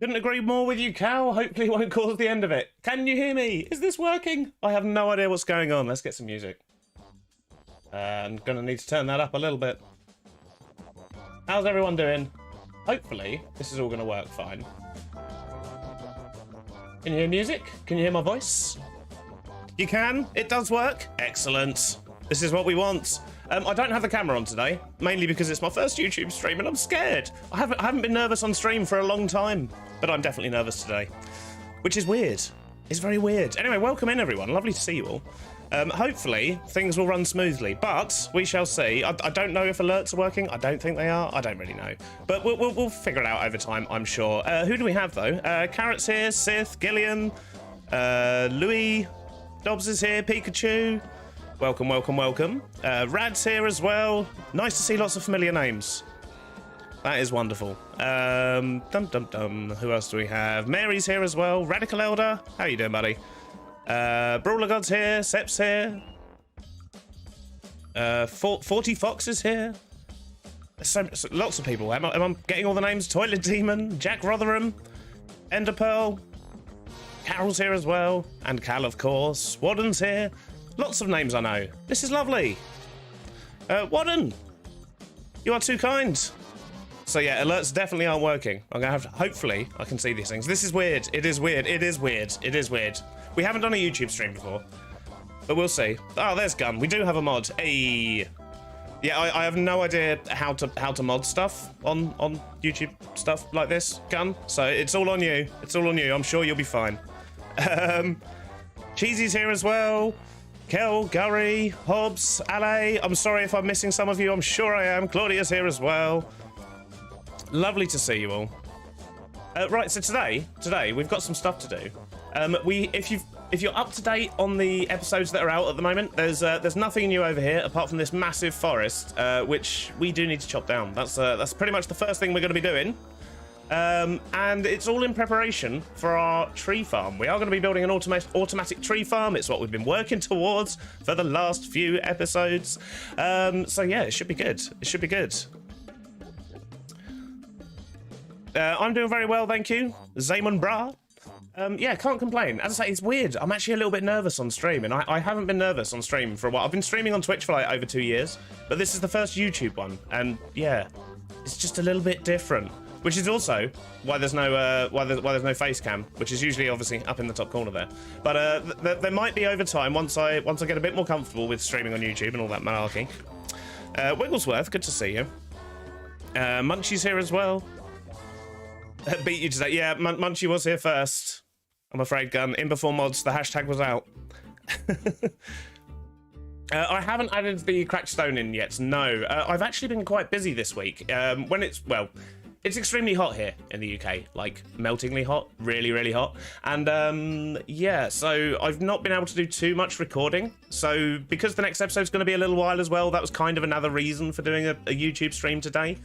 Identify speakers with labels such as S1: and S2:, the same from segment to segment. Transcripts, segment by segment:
S1: Couldn't agree more with you, Cal. Hopefully it won't cause the end of it. Can you hear me? Is this working? I have no idea what's going on. Let's get some music. I'm gonna need to turn that up a little bit. How's everyone doing? Hopefully this is all gonna work fine. Can you hear music? Can you hear my voice? You can? It does work? Excellent. This is what we want. I don't have the camera on today, mainly because it's my first YouTube stream and I'm scared. I haven't been nervous on stream for a long time, but I'm definitely nervous today, which is weird. It's very weird. Anyway, welcome in everyone. Lovely to see you all. Hopefully things will run smoothly, but we shall see. I don't know if alerts are working. I don't think they are. I don't really know, but we'll figure it out over time, I'm sure. Who do we have though? Carrot's here, Sith, Gillian, Louis, Dobbs is here, Pikachu. Welcome, welcome, welcome. Rad's here as well. Nice to see lots of familiar names. That is wonderful. Dum dum dum. Who else do we have? Mary's here as well. Radical Elder. How you doing, buddy? Brawler God's here. Sep's here. 40 Fox is here. So lots of people. Am I getting all the names? Toilet Demon, Jack Rotherham, Ender Pearl. Carol's here as well. And Cal, of course. Wadden's here. Lots of names I know. This is lovely. Wadden, you are too kind. So yeah, alerts definitely aren't working. I'm gonna have to, hopefully I can see these things. This is weird. It is weird. It is weird. It is weird. We haven't done a YouTube stream before, but we'll see. Oh, there's Gun. We do have a mod. Hey. Yeah, I have no idea how to mod stuff on YouTube stuff like this, Gun. So it's all on you. It's all on you. I'm sure you'll be fine. Cheesy's here as well. Kel, Gurry, Hobbs, Ale. I'm sorry if I'm missing some of you. I'm sure I am. Claudia's here as well. Lovely to see you all. Right, so today we've got some stuff to do. If you're up to date on the episodes that are out at the moment, there's nothing new over here apart from this massive forest, which we do need to chop down. That's pretty much the first thing we're going to be doing. And it's all in preparation for our tree farm. We are going to be building an automatic tree farm. It's what we've been working towards for the last few episodes. So yeah, it should be good. It should be good. I'm doing very well, thank you. Zaman Bra. Yeah, can't complain. As I say, it's weird. I'm actually a little bit nervous on stream, and I haven't been nervous on stream for a while. I've been streaming on Twitch for like over 2 years, but this is the first YouTube one, and yeah, it's just a little bit different. Which is also why there's no face cam, which is usually obviously up in the top corner there. But there might be over time once I get a bit more comfortable with streaming on YouTube and all that malarkey. Wigglesworth, good to see you. Munchie's here as well. Beat you today. Yeah, Munchie was here first. I'm afraid, Gun. In before mods, the hashtag was out. I haven't added the cracked stone in yet. No, I've actually been quite busy this week. It's extremely hot here in the UK, like meltingly hot, really, really hot. And yeah, so I've not been able to do too much recording. So because the next episode's going to be a little while as well, that was kind of another reason for doing a YouTube stream today.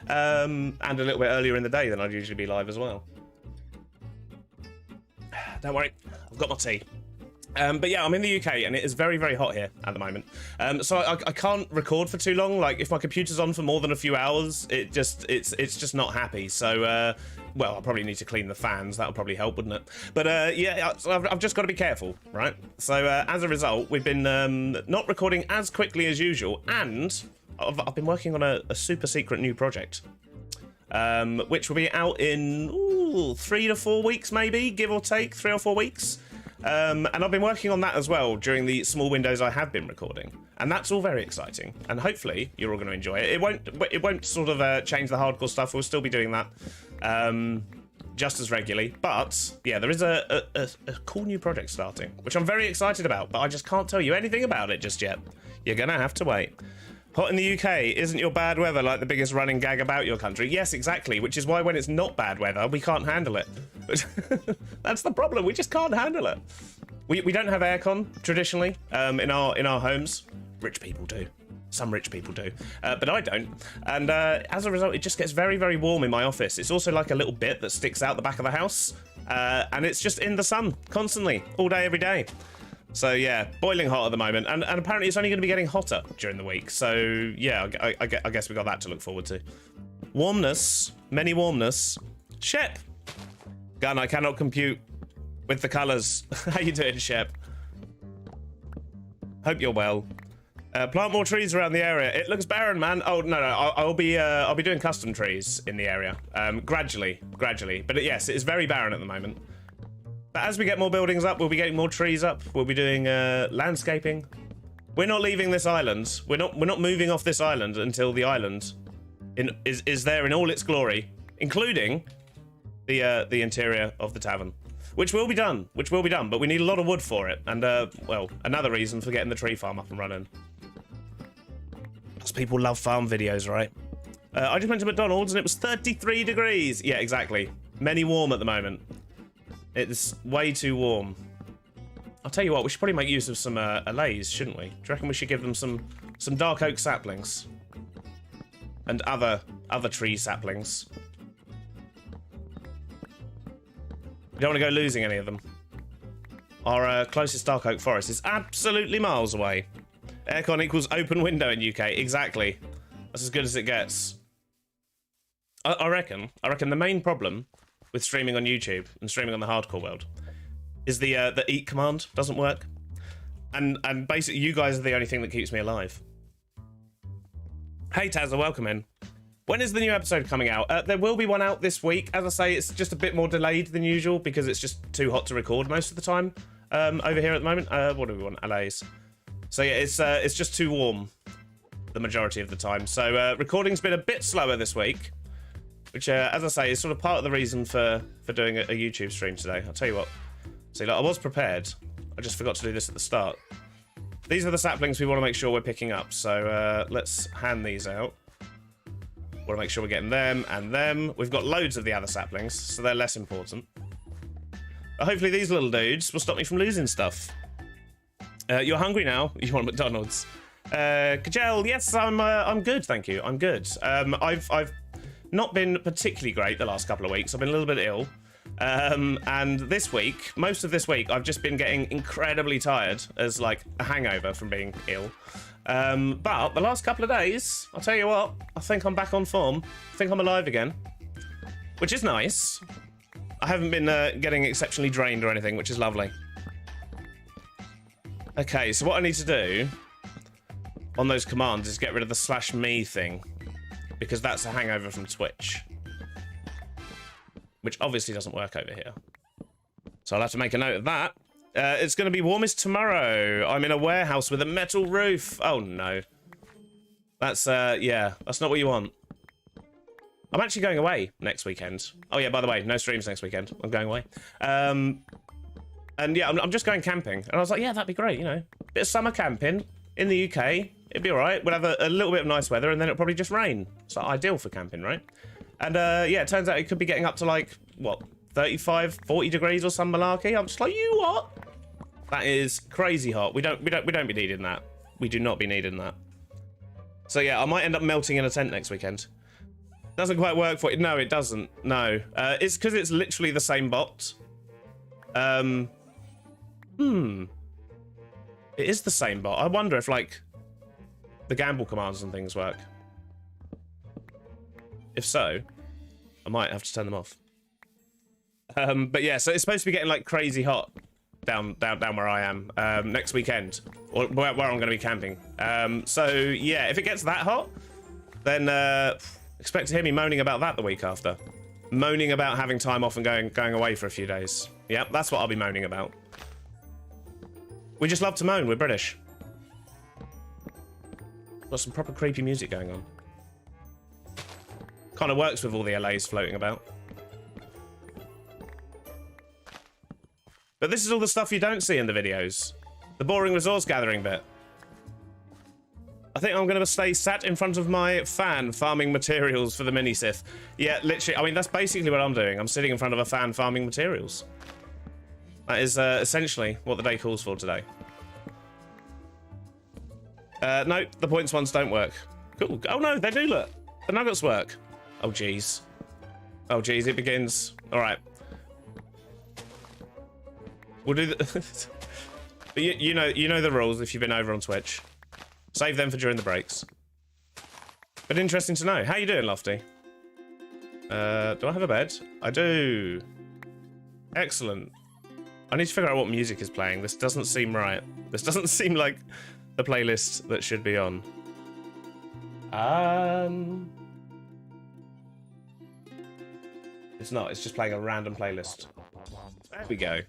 S1: And a little bit earlier in the day than I'd usually be live as well. Don't worry, I've got my tea. But yeah, I'm in the UK and it is very, very hot here at the moment. So I can't record for too long. Like if my computer's on for more than a few hours, it's just not happy. So, well, I'll probably need to clean the fans. That'll probably help, wouldn't it? But yeah, I've just got to be careful, right? So as a result, we've been not recording as quickly as usual. And I've been working on a super secret new project. Which will be out in 3 to 4 weeks, maybe, give or take, 3 or 4 weeks. And I've been working on that as well during the small windows I have been recording, and that's all very exciting. And hopefully you're all going to enjoy it. It won't sort of change the hardcore stuff. We'll still be doing that just as regularly. But yeah, there is a cool new project starting, which I'm very excited about. But I just can't tell you anything about it just yet. You're gonna have to wait. Hot in the UK, isn't your bad weather like the biggest running gag about your country? Yes, exactly, which is why when it's not bad weather, we can't handle it. That's the problem, we just can't handle it. We don't have aircon, traditionally, in our homes. Rich people do. Some rich people do, but I don't. And as a result, it just gets very, very warm in my office. It's also like a little bit that sticks out the back of the house, and it's just in the sun, constantly, all day, every day. So yeah, boiling hot at the moment, and apparently it's only going to be getting hotter during the week. So yeah, I guess we got that to look forward to. Warmness, many warmness. Shep, Gun, I cannot compute with the colours. How you doing, Shep? Hope you're well. Plant more trees around the area. It looks barren, man. Oh no, I'll be doing custom trees in the area, gradually. But yes, it is very barren at the moment. But as we get more buildings up, we'll be getting more trees up. We'll be doing landscaping. We're not leaving this island. We're not moving off this island until the island is there in all its glory, including the interior of the tavern, which will be done. But we need a lot of wood for it, and well, another reason for getting the tree farm up and running. Because people love farm videos, right? I just went to McDonald's and it was 33 degrees. Yeah, exactly. Many warm at the moment. It's way too warm. I'll tell you what, we should probably make use of some allays, shouldn't we? Do you reckon we should give them some dark oak saplings? And other tree saplings. We don't want to go losing any of them. Our closest dark oak forest is absolutely miles away. Aircon equals open window in UK. Exactly. That's as good as it gets. I reckon the main problem with streaming on YouTube and streaming on the hardcore world is the eat command doesn't work. And basically you guys are the only thing that keeps me alive. Hey Tazza, welcome in. When is the new episode coming out? There will be one out this week. As I say, it's just a bit more delayed than usual because it's just too hot to record most of the time over here at the moment. What do we want? LA's. So yeah, it's just too warm the majority of the time. So recording's been a bit slower this week, which, as I say, is sort of part of the reason for doing a YouTube stream today. I'll tell you what. See, like, I was prepared. I just forgot to do this at the start. These are the saplings we want to make sure we're picking up. So let's hand these out. Want to make sure we're getting them and them. We've got loads of the other saplings, so they're less important. But hopefully these little dudes will stop me from losing stuff. You're hungry now? You want McDonald's? Kajel, yes, I'm good, thank you. I'm good. I've not been particularly great the last couple of weeks. I've been a little bit ill. And this week, most of this week, I've just been getting incredibly tired as like a hangover from being ill. But the last couple of days, I'll tell you what, I think I'm back on form. I think I'm alive again, which is nice. I haven't been getting exceptionally drained or anything, which is lovely. Okay, so what I need to do on those commands is get rid of the /me thing, because that's a hangover from Twitch, which obviously doesn't work over here. So I'll have to make a note of that. It's going to be warmest tomorrow. I'm in a warehouse with a metal roof. Oh, no. That's, yeah, that's not what you want. I'm actually going away next weekend. Oh, yeah, by the way, no streams next weekend. I'm going away. And, yeah, I'm just going camping. And I was like, yeah, that'd be great, you know. Bit of summer camping in the UK. It'd be all right. We'll have a little bit of nice weather, and then it'll probably just rain. It's like ideal for camping, right? And, yeah, it turns out it could be getting up to, like, what, 35, 40 degrees or some malarkey. I'm just like, you what? That is crazy hot. We don't be needing that. We do not be needing that. So yeah, I might end up melting in a tent next weekend. Doesn't quite work for it. No, it doesn't. No. It's because it's literally the same bot. It is the same bot. I wonder if like the gamble commands and things work. If so, I might have to turn them off. But yeah, so it's supposed to be getting like crazy hot down where I am next weekend, or where I'm going to be camping. So yeah, if it gets that hot, then expect to hear me moaning about that the week after. Moaning about having time off and going away for a few days. Yep, that's what I'll be moaning about. We just love to moan. We're British. Got some proper creepy music going on. Kind of works with all the LAs floating about. But this is all the stuff you don't see in the videos. The boring resource gathering bit. I think I'm going to stay sat in front of my fan farming materials for the mini Sith. Yeah, literally, I mean, that's basically what I'm doing. I'm sitting in front of a fan farming materials. That is essentially what the day calls for today. No, the points ones don't work. Cool. Oh no, they do, look. The nuggets work. Oh jeez. Oh jeez, it begins. All right. We'll do the but you know the rules if you've been over on Twitch. Save them for during the breaks. But interesting to know. How you doing, Lofty? Do I have a bed? I do. Excellent. I need to figure out what music is playing. This doesn't seem right. This doesn't seem like the playlist that should be on. It's not. It's just playing a random playlist. There we go.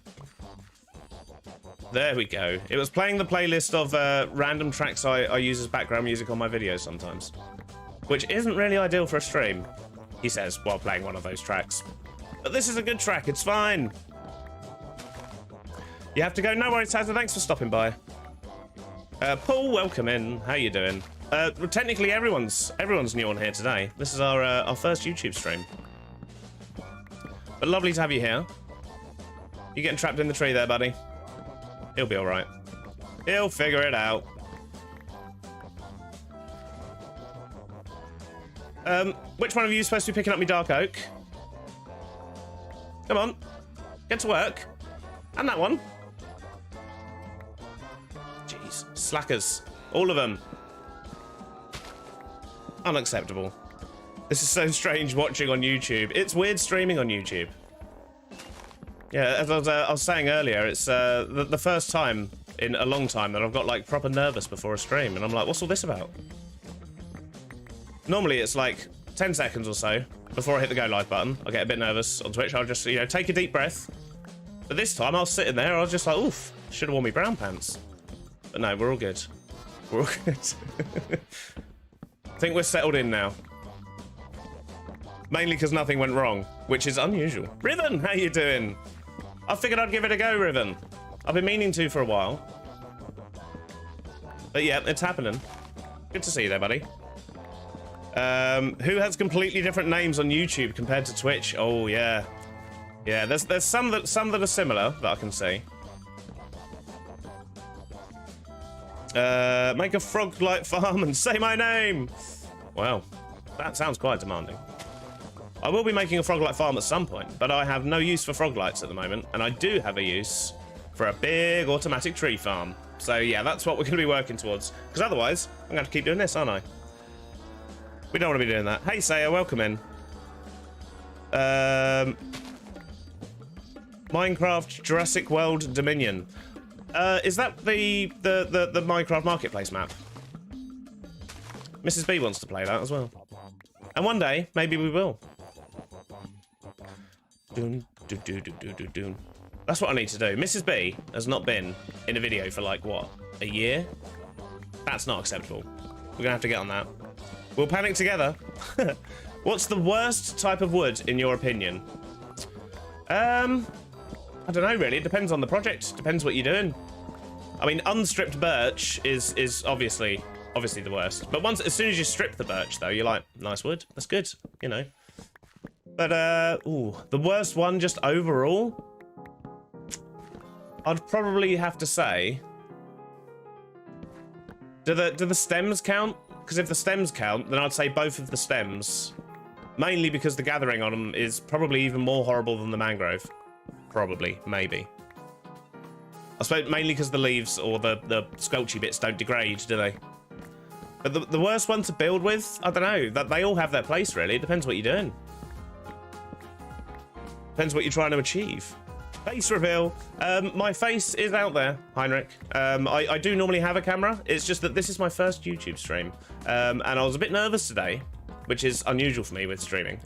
S1: There we go. It was playing the playlist of random tracks I use as background music on my videos sometimes. Which isn't really ideal for a stream, he says, while playing one of those tracks. But this is a good track. It's fine. You have to go. No worries, Tazza. Thanks for stopping by. Paul, welcome in. How you doing? Technically, everyone's new on here today. This is our first YouTube stream. But lovely to have you here. You getting trapped in the tree there, buddy? He'll be all right. He'll figure it out. Which one of you is supposed to be picking up me dark oak? Come on. Get to work. And that one. Jeez. Slackers. All of them. Unacceptable. This is so strange watching on YouTube. It's weird streaming on YouTube. Yeah, as I was saying earlier, it's the first time in a long time that I've got like proper nervous before a stream, and I'm like, what's all this about? Normally it's like 10 seconds or so before I hit the go live button. I get a bit nervous on Twitch. I'll just, you know, take a deep breath. But this time I was sitting there, I was just like, oof, should have worn me brown pants. But no, we're all good. We're all good. I think we're settled in now. Mainly because nothing went wrong, which is unusual. Riven, how you doing? I figured I'd give it a go, Riven. I've been meaning to for a while. But yeah, it's happening. Good to see you there, buddy. Who has completely different names on YouTube compared to Twitch? Oh yeah. Yeah, there's some that are similar that I can see. Make a frog-like farm and say my name. Wow, that sounds quite demanding. I will be making a frog-light farm at some point, but I have no use for frog lights at the moment, and I do have a use for a big automatic tree farm. So yeah, that's what we're going to be working towards. Because otherwise, I'm going to keep doing this, aren't I? We don't want to be doing that. Hey, Saya, welcome in. Minecraft Jurassic World Dominion. Is that the Minecraft Marketplace map? Mrs. B wants to play that as well. And one day, maybe we will. Doon, do, do, do, do, do, do. That's what I need to do. Mrs. B has not been in a video for like, what, a year? That's not acceptable. We're gonna have to get on that. We'll panic together. What's the worst type of wood, in your opinion? I don't know, really. It depends on the project. Depends what you're doing. I mean, unstripped birch is obviously the worst. But as soon as you strip the birch, though, you're like, nice wood. That's good, you know. But, ooh, the worst one just overall? I'd probably have to say... Do the stems count? Because if the stems count, then I'd say both of the stems. Mainly because the gathering on them is probably even more horrible than the mangrove. Probably, maybe. I suppose mainly because the leaves or the squelchy bits don't degrade, do they? But the worst one to build with, I don't know. That they all have their place, really. It depends what you're doing. Depends what you're trying to achieve. Face reveal. My face is out there, Heinrich. I do normally have a camera. It's just that this is my first YouTube stream. And I was a bit nervous today, which is unusual for me with streaming.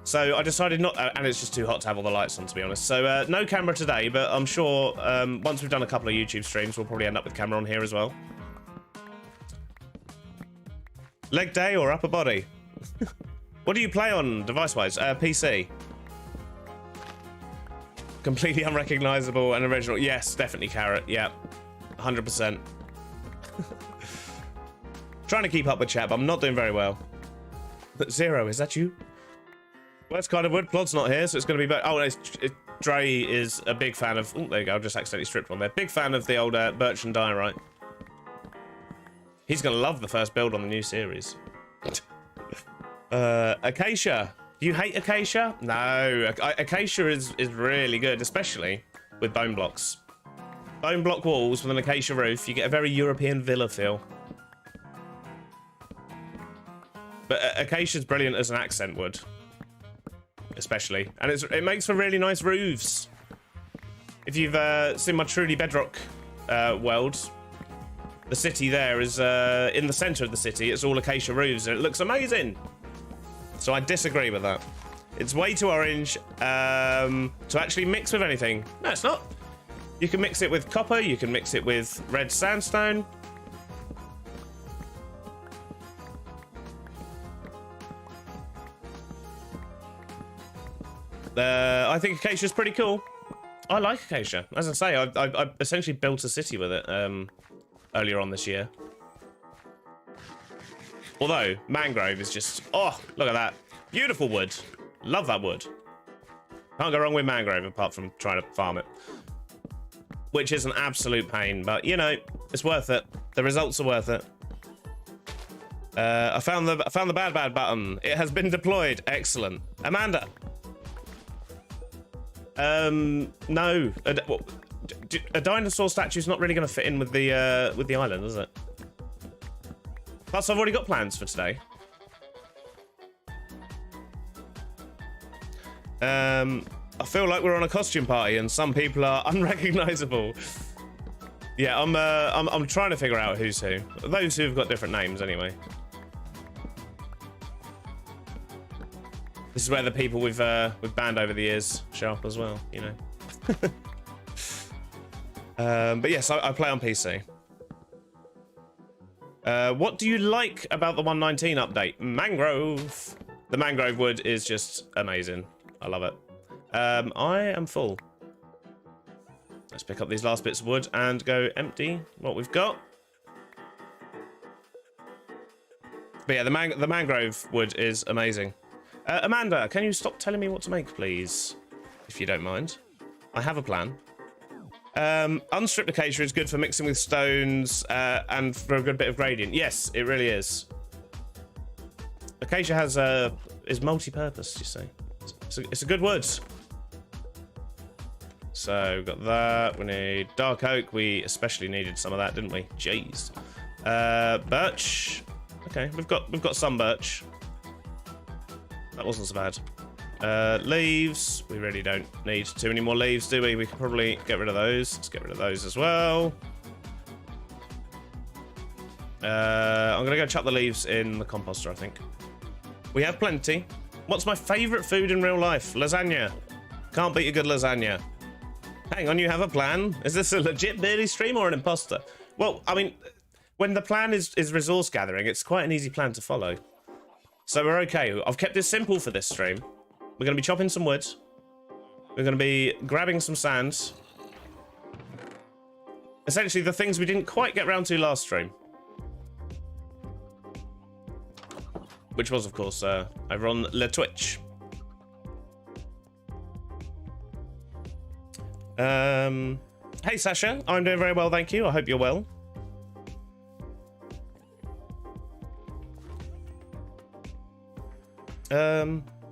S1: So I decided not, and it's just too hot to have all the lights on, to be honest. So no camera today, but I'm sure once we've done a couple of YouTube streams, we'll probably end up with camera on here as well. Leg day or upper body? What do you play on device-wise? PC. Completely unrecognizable and original. Yes, definitely carrot. Yeah, 100%. Trying to keep up with chat, but I'm not doing very well. Zero, is that you? Worst kind of wood. Plod's not here, so it's going to be better. Oh, Dre is a big fan of... Oh, there you go. I just accidentally stripped one there. Big fan of the old birch and diorite. He's going to love the first build on the new series. Acacia. Do you hate acacia? No. Acacia is really good, especially with bone blocks. Bone block walls with an acacia roof. You get a very European villa feel. But acacia's brilliant as an accent wood. especially, and it makes for really nice roofs. If you've seen my Truly Bedrock world, the city there is in the center of the city. It's all acacia roofs, and it looks amazing. So I disagree with that. It's way too orange to actually mix with anything. No, it's not. You can mix it with copper. You can mix it with red sandstone. I think acacia is pretty cool. I like acacia. As I say, I essentially built a city with it earlier on this year. Although mangrove is just, oh, look at that, beautiful wood. Love that wood. Can't go wrong with mangrove apart from trying to farm it, which is an absolute pain. But you know, it's worth it. The results are worth it. I found the bad button. It has been deployed. Excellent, Amanda. No, a dinosaur statue's not really going to fit in with the island, is it? Plus, I've already got plans for today. I feel like we're on a costume party, and some people are unrecognizable. Yeah, I'm trying to figure out who's who. Those who've got different names, anyway. This is where the people we've banned over the years show up as well, you know. But yes, I play on PC. What do you like about the 1.19 update? Mangrove. The mangrove wood is just amazing. I love it. I am full. Let's pick up these last bits of wood and go empty what we've got. But yeah, the mangrove wood is amazing. Amanda, can you stop telling me what to make, please? If you don't mind. I have a plan. Unstripped acacia is good for mixing with stones and for a good bit of gradient. Yes, it really is. Acacia has is multi-purpose, you see. It's a good wood. So we've got that. We need dark oak. We especially needed some of that, didn't we? Jeez. Birch. Okay, we've got some birch. That wasn't so bad. Leaves. We really don't need too many more leaves, do we? We could probably get rid of those. Let's get rid of those as well. I'm gonna go chuck the leaves in the composter, I think. We have plenty. What's my favorite food in real life? Lasagna. Can't beat a good lasagna. Hang on, you have a plan? Is this a legit Beardy stream or an imposter? Well, I mean, when the plan is resource gathering, it's quite an easy plan to follow. So we're okay. I've kept it simple for this stream. We're going to be chopping some wood. We're going to be grabbing some sand. Essentially, the things we didn't quite get round to last stream. Which was, of course, over on Le Twitch. Hey, Sasha. I'm doing very well, thank you. I hope you're well.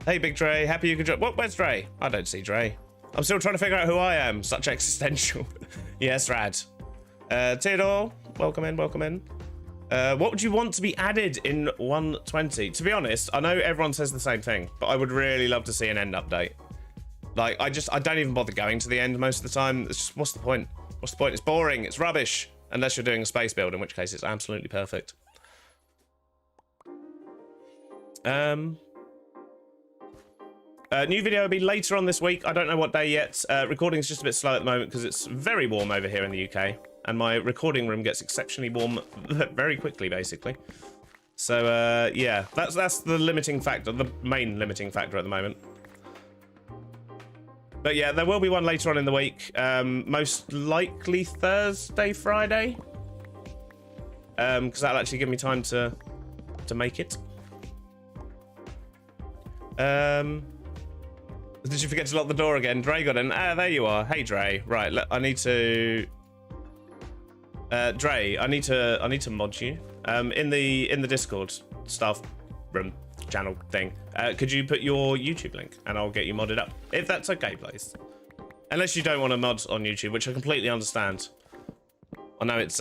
S1: Hey, Big Dre. Happy you could join. What? Where's Dre? I don't see Dre. I'm still trying to figure out who I am. Such existential. Yes, rad. Theodore, welcome in, welcome in. What would you want to be added in 1.20? To be honest, I know everyone says the same thing, but I would really love to see an end update. Like, I don't even bother going to the end most of the time. It's just, what's the point? What's the point? It's boring. It's rubbish. Unless you're doing a space build, in which case it's absolutely perfect. New video will be later on this week. I don't know what day yet. Recording's just a bit slow at the moment because it's very warm over here in the UK. And my recording room gets exceptionally warm very quickly, basically. So, yeah, that's the limiting factor, the main limiting factor at the moment. But yeah, there will be one later on in the week. Most likely Thursday, Friday. Because that'll actually give me time to make it. Did you forget to lock the door again? Dre got in. Ah, there you are. Hey, Dre. Right, I need to... Dre, I need to mod you. In the Discord staff room channel thing. Could you put your YouTube link and I'll get you modded up, if that's okay, please. Unless you don't want to mod on YouTube, which I completely understand. I know it's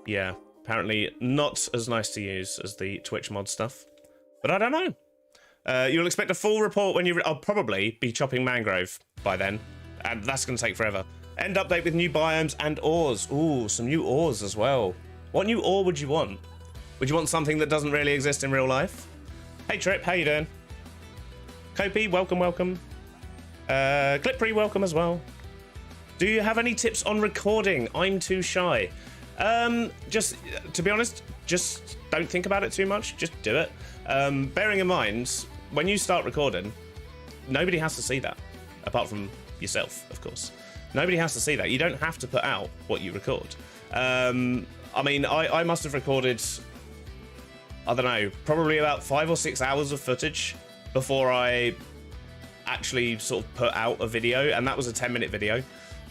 S1: yeah, apparently not as nice to use as the Twitch mod stuff, but I don't know. You'll expect a full report when I'll probably be chopping mangrove by then, and that's going to take forever. End update with new biomes and ores. Ooh, some new ores as well. What new ore would you want? Would you want something that doesn't really exist in real life? Hey Trip, how you doing? Kopi, welcome, welcome. Clippery, welcome as well. Do you have any tips on recording? I'm too shy. Just, to be honest, just don't think about it too much. Just do it. Bearing in mind, when you start recording, nobody has to see that, apart from yourself, of course. Nobody has to see that. You don't have to put out what you record. I mean, I must have recorded, I don't know, probably about 5 or 6 hours of footage before I actually sort of put out a video, and that was a 10-minute video.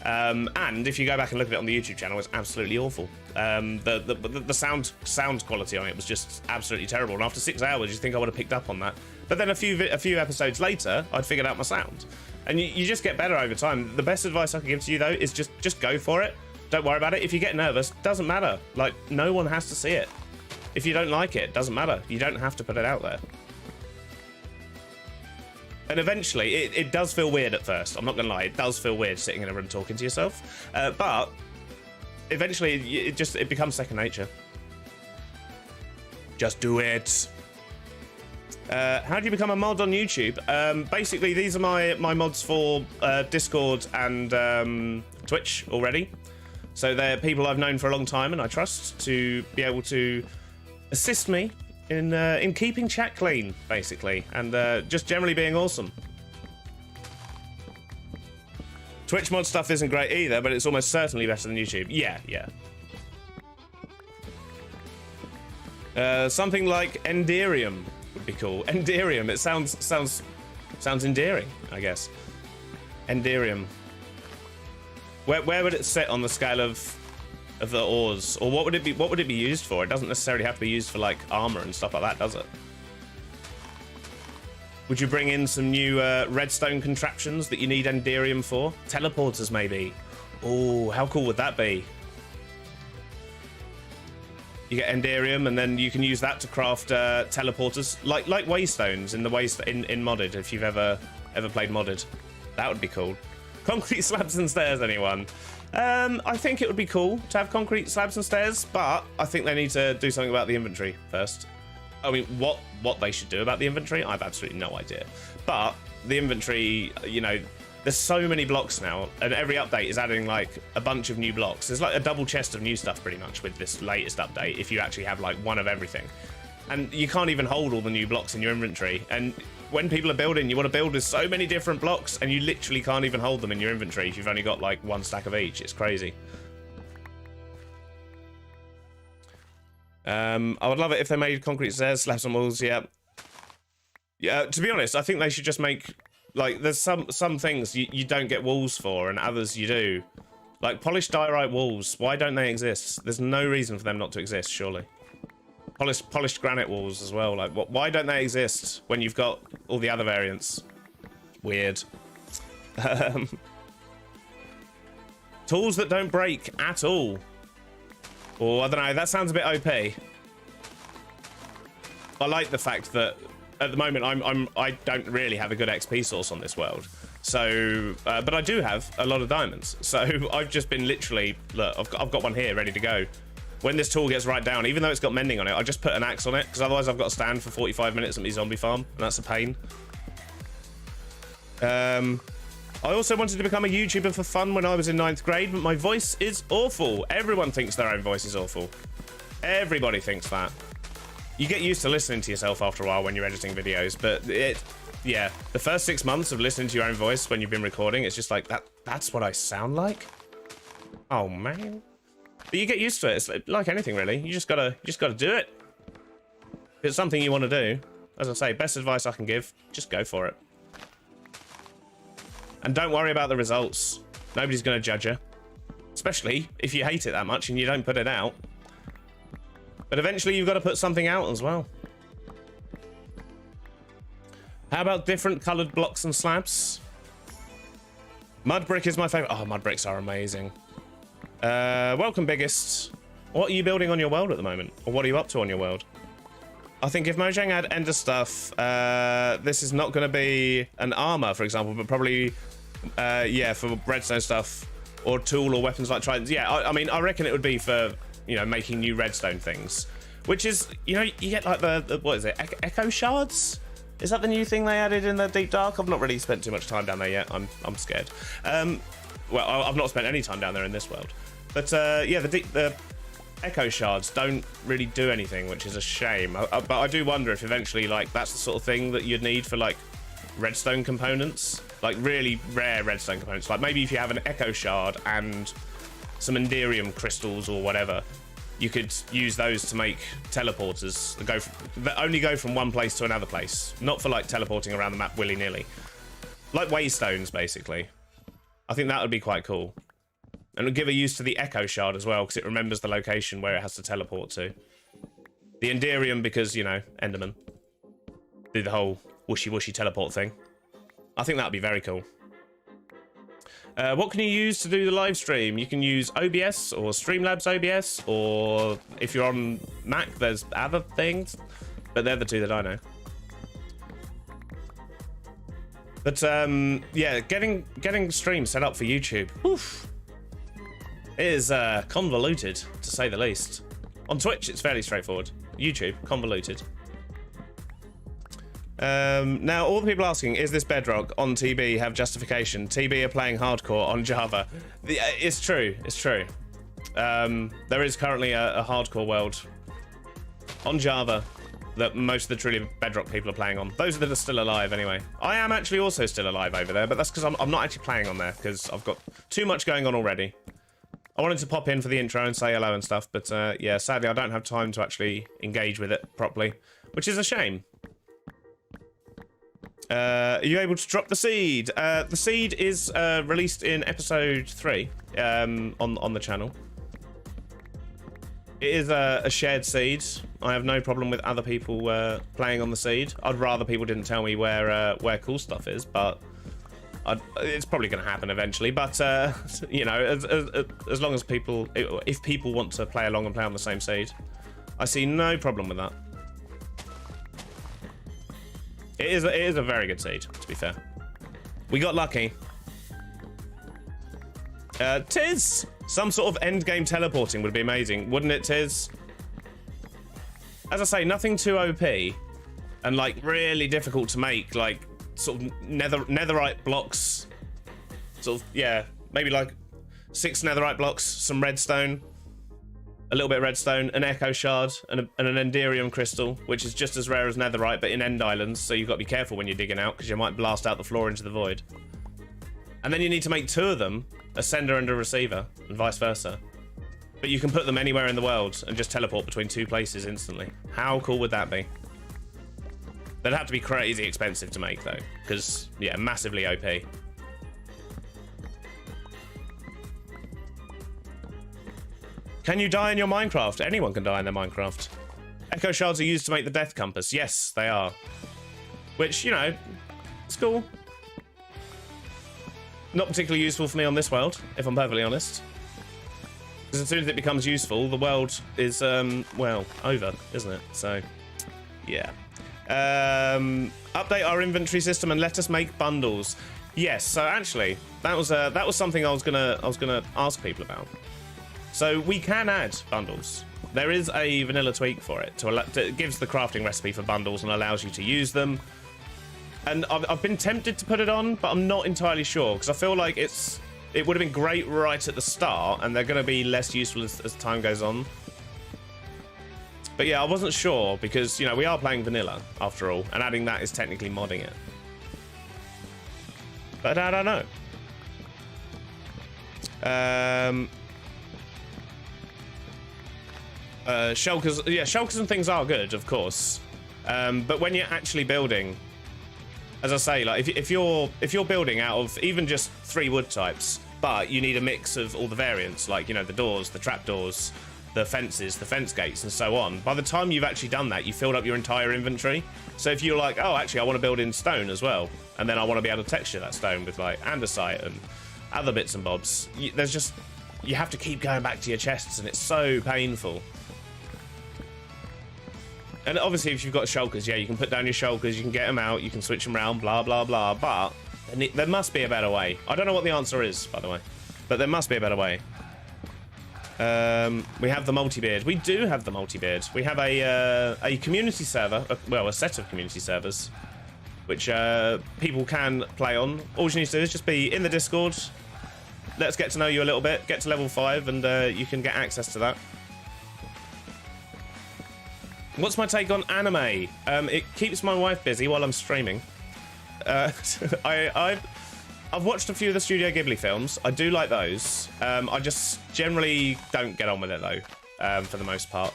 S1: And if you go back and look at it on the YouTube channel, it's absolutely awful. The sound quality on it was just absolutely terrible. And after 6 hours, you think I would have picked up on that. But then a few episodes later, I'd figured out my sound. And you just get better over time. The best advice I can give to you though is just go for it. Don't worry about it. If you get nervous, doesn't matter. Like, no one has to see it. If you don't like it, doesn't matter. You don't have to put it out there. And eventually, it does feel weird at first. I'm not gonna lie, it does feel weird sitting in a room talking to yourself. But eventually, it becomes second nature. Just do it. How do you become a mod on YouTube? Basically, these are my mods for Discord and Twitch already. So they're people I've known for a long time and I trust to be able to assist me in keeping chat clean, basically, and just generally being awesome. Twitch mod stuff isn't great either, but it's almost certainly better than YouTube. Yeah. Something like Enderium would be cool. Enderium. It sounds endearing, I guess. Enderium. Where would it sit on the scale of the ores, or what would it be used for? It doesn't necessarily have to be used for like armor and stuff like that, does it? Would you bring in some new redstone contraptions that you need Enderium for? Teleporters, maybe. Oh, how cool would that be? You get Enderium, and then you can use that to craft teleporters, like waystones in the in modded. If you've ever played modded, that would be cool. Concrete slabs and stairs, anyone? I think it would be cool to have concrete slabs and stairs, but I think they need to do something about the inventory first. I mean, what they should do about the inventory, I have absolutely no idea. But the inventory, you know, there's so many blocks now, and every update is adding like a bunch of new blocks. There's like a double chest of new stuff pretty much with this latest update, if you actually have like one of everything. And you can't even hold all the new blocks in your inventory. And when people are building, you want to build with so many different blocks, and you literally can't even hold them in your inventory if you've only got like one stack of each. It's crazy. I would love it if they made concrete stairs, slabs and walls. Yeah. To be honest, I think they should just make, like, there's some things you don't get walls for, and others you do. Like polished diorite walls. Why don't they exist? There's no reason for them not to exist, surely. Polished granite walls as well. Like, why don't they exist when you've got all the other variants? Weird. Tools that don't break at all. Or, I don't know, that sounds a bit OP. I like the fact that at the moment I don't really have a good XP source on this world. So, but I do have a lot of diamonds. So I've just been literally, look, I've got one here ready to go. When this tool gets right down, even though it's got mending on it, I just put an axe on it, because otherwise I've got to stand for 45 minutes at my zombie farm, and that's a pain. I also wanted to become a YouTuber for fun when I was in 9th grade, but my voice is awful. Everyone thinks their own voice is awful. Everybody thinks that. You get used to listening to yourself after a while when you're editing videos, but yeah, the first 6 months of listening to your own voice when you've been recording, it's just like, that's what I sound like? Oh, man. But you get used to it. It's like anything, really. You just gotta do it. If it's something you want to do, as I say, best advice I can give, just go for it. And don't worry about the results. Nobody's going to judge you. Especially if you hate it that much and you don't put it out. But eventually you've got to put something out as well. How about different coloured blocks and slabs? Mud brick is my favourite. Oh, mud bricks are amazing. Welcome, Biggest. What are you building on your world at the moment? Or what are you up to on your world? I think if Mojang had ender stuff, this is not going to be an armor, for example, but probably, yeah, for redstone stuff or tool or weapons like tridents. Yeah, I mean, I reckon it would be for, you know, making new redstone things, which is, you know, you get like the what is it, echo shards? Is that the new thing they added in the Deep Dark? I've not really spent too much time down there yet. I'm scared. Well, I've not spent any time down there in this world, but yeah, the echo shards don't really do anything, which is a shame. But I do wonder if eventually, like, that's the sort of thing that you'd need for like redstone components, like really rare redstone components. Like maybe if you have an echo shard and some enderium crystals or whatever, you could use those to make teleporters that only go from one place to another place, not for like teleporting around the map willy-nilly, like waystones basically. I think that would be quite cool. And it'll give a use to the Echo Shard as well, because it remembers the location where it has to teleport to. The Enderium, because, you know, Enderman. Do the whole whooshy teleport thing. I think that would be very cool. What can you use to do the live stream? You can use OBS or Streamlabs OBS, or if you're on Mac, there's other things. But they're the two that I know. But, yeah, getting streams set up for YouTube. Oof. It is convoluted, to say the least. On Twitch, it's fairly straightforward. YouTube, convoluted. Now, all the people asking, is this Bedrock on TB have justification? TB are playing hardcore on Java. It's true, it's true. There is currently a hardcore world on Java that most of the truly Bedrock people are playing on. Those that are still alive, anyway. I am actually also still alive over there, but that's because I'm not actually playing on there, because I've got too much going on already. I wanted to pop in for the intro and say hello and stuff, but yeah, sadly I don't have time to actually engage with it properly, which is a shame. Are you able to drop the seed? The seed is released in episode 3 on the channel. It is a shared seed. I have no problem with other people playing on the seed. I'd rather people didn't tell me where cool stuff is, but it's probably going to happen eventually. But you know, as long as people, if people want to play along and play on the same seed, I see no problem with that. It is a very good seed, to be fair. We got lucky. Tiz! Some sort of end game teleporting would be amazing, wouldn't it, Tiz? As I say, nothing too OP and like really difficult to make, like sort of netherite blocks. Sort of, yeah, maybe like 6 netherite blocks, some redstone, a little bit of redstone, an echo shard, and an enderium crystal, which is just as rare as netherite, but in end islands, so you've got to be careful when you're digging out, because you might blast out the floor into the void. And then you need to make 2 of them, a sender and a receiver, and vice versa. But you can put them anywhere in the world and just teleport between 2 places instantly. How cool would that be? They'd have to be crazy expensive to make, though, because, yeah, massively OP. Can you die in your Minecraft? Anyone can die in their Minecraft. Echo shards are used to make the death compass. Yes, they are. Which, you know, it's cool. Not particularly useful for me on this world, if I'm perfectly honest. Because as soon as it becomes useful, the world is, well, over, isn't it? So, yeah. Update our inventory system and let us make bundles. Yes, so actually, that was something I was gonna ask people about. So we can add bundles. There is a vanilla tweak for it. It gives the crafting recipe for bundles and allows you to use them. And I've been tempted to put it on, but I'm not entirely sure, because I feel like it would have been great right at the start, and they're going to be less useful as time goes on. But yeah, I wasn't sure, because, you know, we are playing vanilla, after all, and adding that is technically modding it. But I don't know. Shulkers and things are good, of course. But when you're actually building, as I say, like if you're building out of even just 3 wood types, but you need a mix of all the variants, like, you know, the doors, the trapdoors, the fences, the fence gates, and so on. By the time you've actually done that, you filled up your entire inventory. So if you're like, oh, actually, I want to build in stone as well, and then I want to be able to texture that stone with like andesite and other bits and bobs, you have to keep going back to your chests, and it's so painful. And obviously, if you've got shulkers, yeah, you can put down your shulkers, you can get them out, you can switch them around, blah, blah, blah. But there must be a better way. I don't know what the answer is, by the way. But there must be a better way. We have the multi-beard. We do have the multi-beard. We have a community server, well, a set of community servers, which people can play on. All you need to do is just be in the Discord. Let's get to know you a little bit, get to level 5, and you can get access to that. What's my take on anime? It keeps my wife busy while I'm streaming. I've watched a few of the Studio Ghibli films. I do like those. I just generally don't get on with it though, for the most part.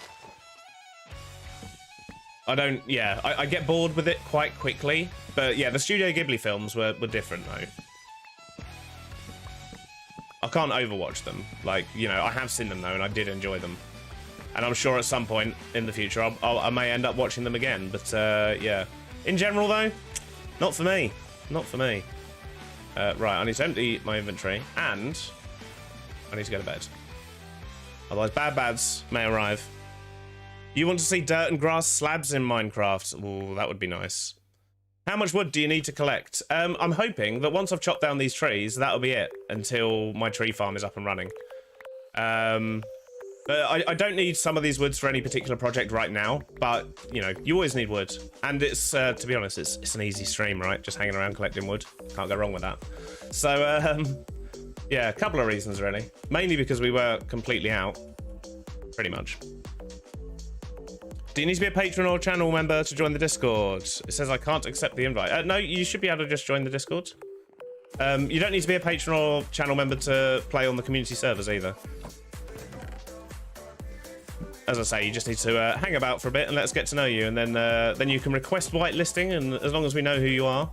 S1: I don't, yeah, I get bored with it quite quickly. But yeah, the Studio Ghibli films were different though. I can't overwatch them. Like, you know, I have seen them though, and I did enjoy them. And I'm sure at some point in the future, I may end up watching them again. But yeah, in general though, not for me. Not for me. Right, I need to empty my inventory, and I need to go to bed. Otherwise, bad bads may arrive. You want to see dirt and grass slabs in Minecraft? Ooh, that would be nice. How much wood do you need to collect? I'm hoping that once I've chopped down these trees, that'll be it until my tree farm is up and running. But I don't need some of these woods for any particular project right now, but, you know, you always need wood. And it's, to be honest, it's an easy stream, right? Just hanging around collecting wood. Can't go wrong with that. So, yeah, a couple of reasons, really. Mainly because we were completely out. Pretty much. Do you need to be a patron or channel member to join the Discord? It says I can't accept the invite. No, you should be able to just join the Discord. You don't need to be a patron or channel member to play on the community servers either. As I say, you just need to hang about for a bit and let's get to know you, and then you can request whitelisting, and as long as we know who you are,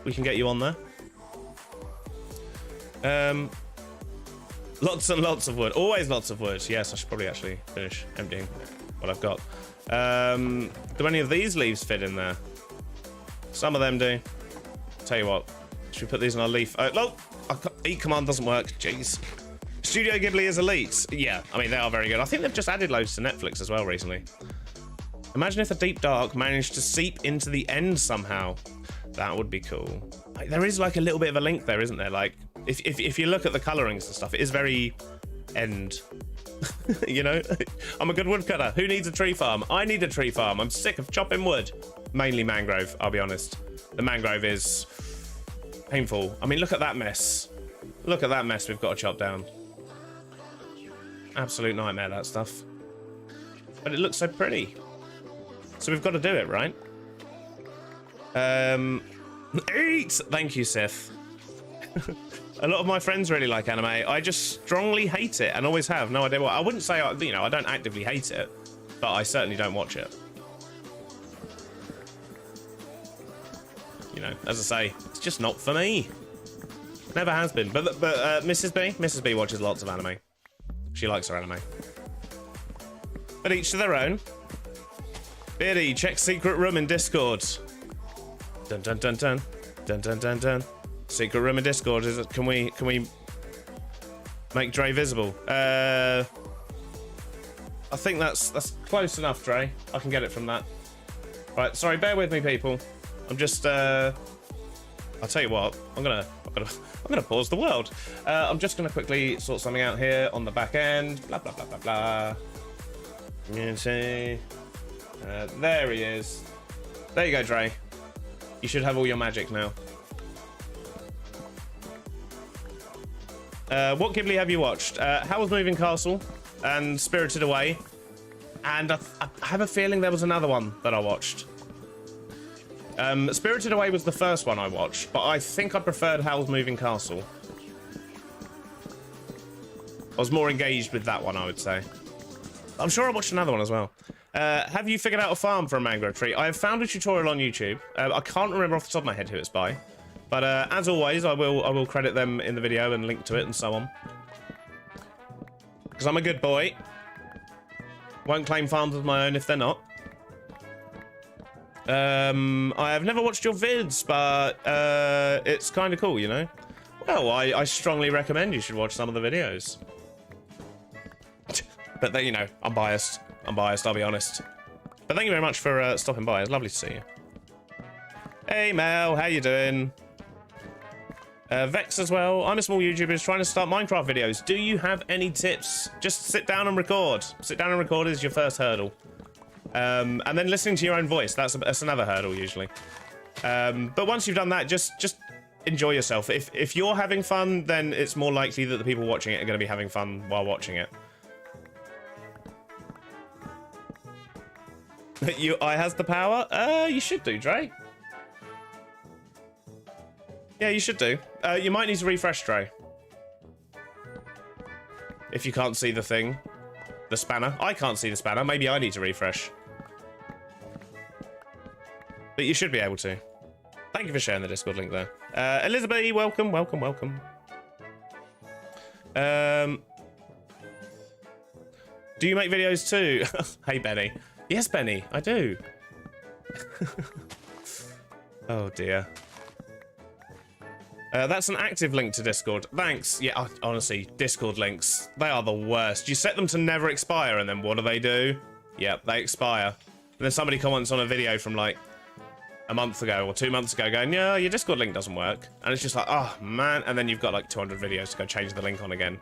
S1: we can get you on there. Lots and lots of wood. Always lots of wood. Yes, I should probably actually finish emptying what I've got. Do any of these leaves fit in there? Some of them do. Tell you what, should we put these in our leaf? No, eat command doesn't work. Jeez. Studio Ghibli is elite. Yeah, I mean, they are very good. I think they've just added loads to Netflix as well recently. Imagine if the Deep Dark managed to seep into the end somehow. That would be cool. Like, there is like a little bit of a link there, isn't there? Like, if you look at the colorings and stuff, it is very end. You know? I'm a good woodcutter. Who needs a tree farm? I need a tree farm. I'm sick of chopping wood. Mainly mangrove, I'll be honest. The mangrove is painful. I mean, look at that mess. Look at that mess we've got to chop down. Absolute nightmare, that stuff. But it looks so pretty. So we've got to do it, right? Eat! Thank you, Sith. A lot of my friends really like anime. I just strongly hate it and always have. No idea why. I wouldn't say, you know, I don't actively hate it, but I certainly don't watch it. You know, as I say, it's just not for me. Never has been. But Mrs. B watches lots of anime. She likes her anime. But each to their own. Beardy, check secret room in Discord. Dun dun dun dun. Dun dun dun dun. Secret room in Discord. Is it? Can we make Dre visible? I think that's close enough, Dre. I can get it from that. Right, sorry, bear with me, people. I'm just I'll tell you what, I'm gonna pause the world. I'm just gonna quickly sort something out here on the back end. Blah blah blah blah blah. Community. There he is. There you go, Dre. You should have all your magic now. What Ghibli have you watched? Howl's Moving Castle and Spirited Away. And I have a feeling there was another one that I watched. Spirited Away was the first one I watched, but I think I preferred Howl's Moving Castle. I was more engaged with that one, I would say. I'm sure I watched another one as well. Have you figured out a farm for a mangrove tree? I have found a tutorial on YouTube. I can't remember off the top of my head who it's by. But as always, I will credit them in the video and link to it and so on. Because I'm a good boy. Won't claim farms as my own if they're not. I have never watched your vids, but it's kind of cool, you know? Well, I strongly recommend you should watch some of the videos. But then, you know, I'm biased, I'll be honest. But thank you very much for stopping by. It's lovely to see you. Hey Mel, how you doing? Vex as well. I'm a small YouTuber trying to start Minecraft videos. Do you have any tips? Just sit down and record. Sit down and record is your first hurdle. And then listening to your own voice, that's another hurdle usually. But once you've done that, just enjoy yourself. If you're having fun, then it's more likely that the people watching it are going to be having fun while watching it. I has the power? You should do, Dre. Yeah, you should do. You might need to refresh, Dre. If you can't see the thing. The spanner. I can't see the spanner. Maybe I need to refresh. But you should be able to. Thank you for sharing the Discord link there. Elizabeth, welcome, welcome, welcome. Do you make videos too? Hey, Benny. Yes, Benny, I do. Oh, dear. That's an active link to Discord. Thanks. Yeah, honestly, Discord links, they are the worst. You set them to never expire, and then what do? Yep, they expire. And then somebody comments on a video from like a month ago or 2 months ago going, yeah, your Discord link doesn't work. And it's just like, oh, man. And then you've got like 200 videos to go change the link on again.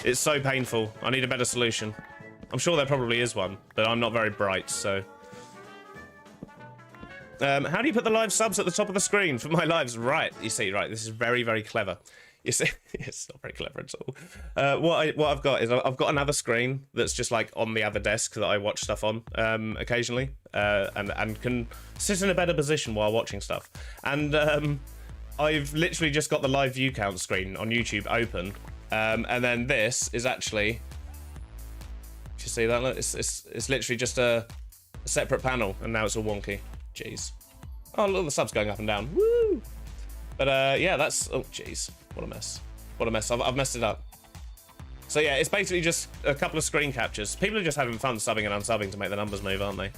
S1: It's so painful. I need a better solution. I'm sure there probably is one, but I'm not very bright, so... how do you put the live subs at the top of the screen for my lives? Right, you see, right, this is very, very clever. You see, it's not very clever at all. What I've got is I've got another screen that's just like on the other desk that I watch stuff on occasionally, and can sit in a better position while watching stuff. And I've literally just got the live view count screen on YouTube open, and then this is actually, do you see that? Look, it's literally just a separate panel, and now it's all wonky. Jeez. Oh, look, the subs going up and down. Woo! But yeah, that's... Oh, jeez. What a mess. What a mess. I've messed it up. So yeah, it's basically just a couple of screen captures. People are just having fun subbing and unsubbing to make the numbers move, aren't they?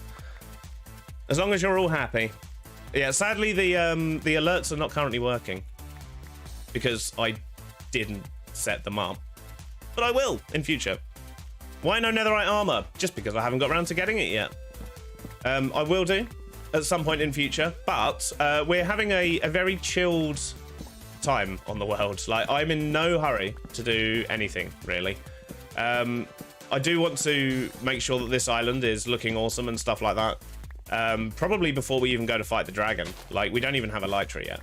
S1: As long as you're all happy. Yeah, sadly, the alerts are not currently working. Because I didn't set them up. But I will, in future. Why no netherite armor? Just because I haven't got around to getting it yet. I will do at some point in future, but we're having a very chilled time on the world. Like, I'm in no hurry to do anything, really. I do want to make sure that this island is looking awesome and stuff like that. Probably before we even go to fight the dragon. Like, we don't even have a light tree yet.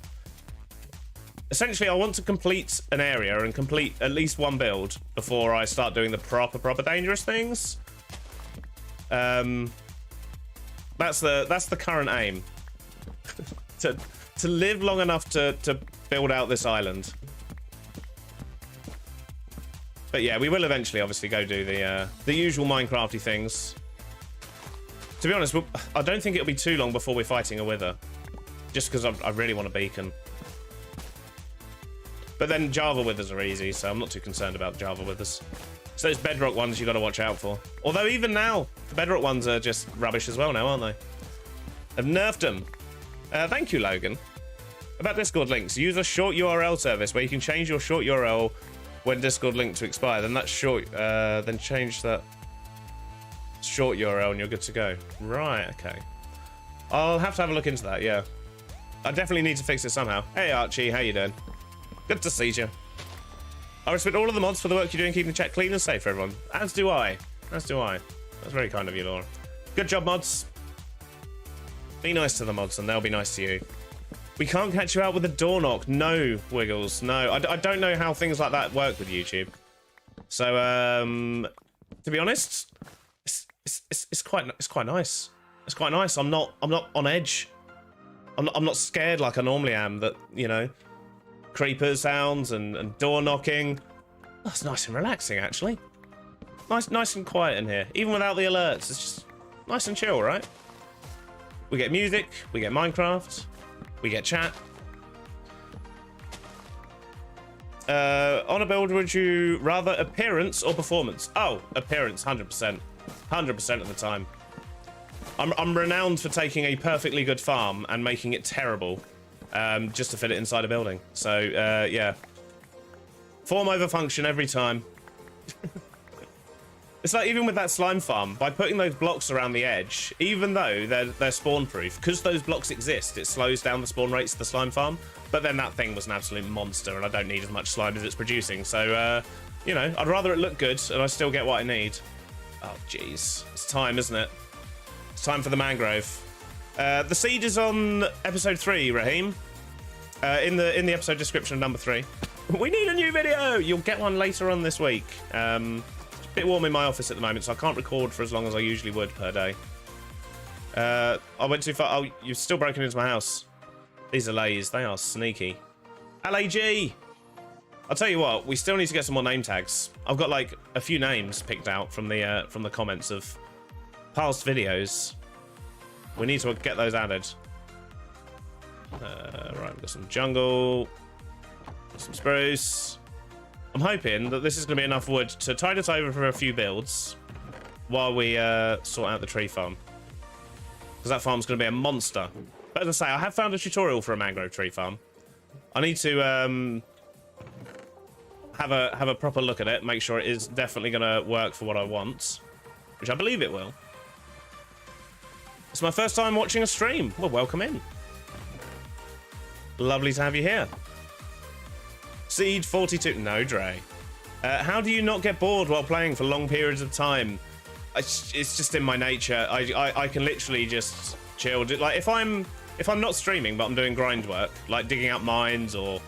S1: Essentially, I want to complete an area and complete at least one build before I start doing the proper dangerous things. That's the current aim. to live long enough to build out this island. But yeah, we will eventually obviously go do the usual Minecrafty things. To be honest, I don't think it'll be too long before we're fighting a wither. Just because I really want a beacon. But then Java withers are easy, so I'm not too concerned about Java withers. So those bedrock ones you got to watch out for. Although even now, the bedrock ones are just rubbish as well now, aren't they? They've nerfed them. Thank you, Logan. About Discord links, use a short URL service where you can change your short URL when Discord link to expire. Then that short, then change that short URL and you're good to go. Right, okay. I'll have to have a look into that, yeah. I definitely need to fix it somehow. Hey Archie, how you doing? Good to see you. I respect all of the mods for the work you're doing keeping the chat clean and safe for everyone. As do I. As do I. That's very kind of you, Laura. Good job, mods. Be nice to the mods and they'll be nice to you. We can't catch you out with a door knock. No, Wiggles. No. I don't know how things like that work with YouTube. So, to be honest, it's quite nice. It's quite nice. I'm not on edge. I'm not scared like I normally am that, you know, creeper sounds and door knocking. That's nice and relaxing, actually. Nice and quiet in here, even without the alerts. It's just nice and chill, right? We get music, we get Minecraft, we get chat. On a build, would you rather appearance or performance? Oh, appearance, 100%. 100% of the time. I'm renowned for taking a perfectly good farm and making it terrible. Just to fit it inside a building. So, yeah. Form over function every time. It's like even with that slime farm, by putting those blocks around the edge, even though they're spawn proof, because those blocks exist, it slows down the spawn rates of the slime farm. But then that thing was an absolute monster, and I don't need as much slime as it's producing. So, you know, I'd rather it look good, and I still get what I need. Oh, jeez. It's time, isn't it? It's time for the mangrove. The seed is on episode 3, Raheem. In the episode description of number 3. We need a new video! You'll get one later on this week. It's a bit warm in my office at the moment, so I can't record for as long as I usually would per day. I went too far. Oh, you've still broken into my house. These LAs, they are sneaky. LAG! I'll tell you what, we still need to get some more name tags. I've got like a few names picked out from the comments of past videos. We need to get those added. Right, we've got some jungle, some spruce. I'm hoping that this is going to be enough wood to tide us over for a few builds while we sort out the tree farm. Because that farm's going to be a monster. But as I say, I have found a tutorial for a mangrove tree farm. I need to have a proper look at it, make sure it is definitely going to work for what I want, which I believe it will. It's my first time watching a stream. Well, welcome in. Lovely to have you here. Seed 42. No, Dre. How do you not get bored while playing for long periods of time? It's just in my nature. I can literally just chill. Like if I'm not streaming but I'm doing grind work, like digging out mines or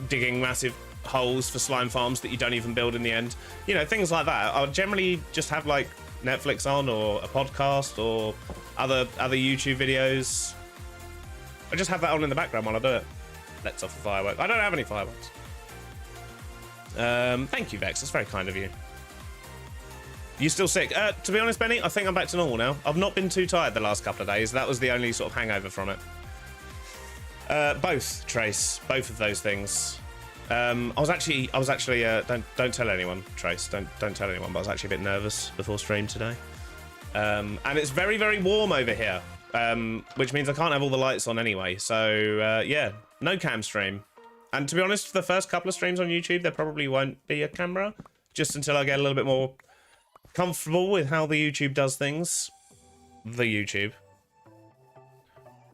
S1: digging massive holes for slime farms that you don't even build in the end, you know, things like that. I'll generally just have like Netflix on or a podcast or other YouTube videos. I just have that on in the background while I do it. Let's off the fireworks. I don't have any fireworks. Thank you, Vex. That's very kind of you. You still sick? To be honest, Benny, I think I'm back to normal now. I've not been too tired the last couple of days. That was the only sort of hangover from it. Both, Trace. Both of those things. I was actually. Don't tell anyone, Trace. Don't tell anyone. But I was actually a bit nervous before stream today. And it's very, very warm over here, which means I can't have all the lights on anyway. So yeah, no cam stream. And to be honest, for the first couple of streams on YouTube, there probably won't be a camera, just until I get a little bit more comfortable with how the YouTube does things. The YouTube.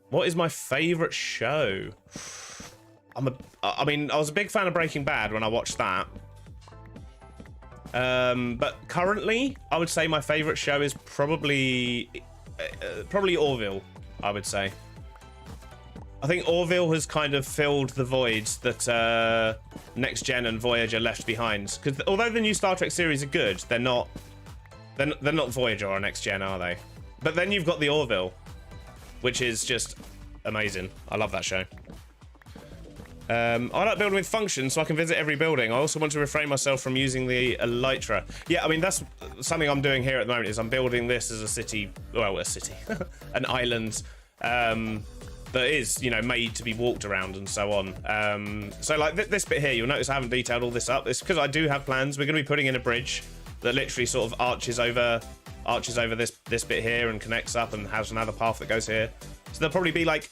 S1: What is my favourite show? I mean, I was a big fan of Breaking Bad when I watched that. But currently, I would say my favourite show is probably Orville, I would say. I think Orville has kind of filled the void that Next Gen and Voyager left behind. Because although the new Star Trek series are good, they're not Voyager or Next Gen, are they? But then you've got the Orville, which is just amazing. I love that show. I like building with functions so I can visit every building. I also want to refrain myself from using the elytra. Yeah, I mean, that's something I'm doing here at the moment, is I'm building this as a city, well, a city, an island that is, you know, made to be walked around and so on. So like this bit here, you'll notice I haven't detailed all this up. It's because I do have plans. We're going to be putting in a bridge that literally sort of arches over this bit here and connects up and has another path that goes here. So there'll probably be like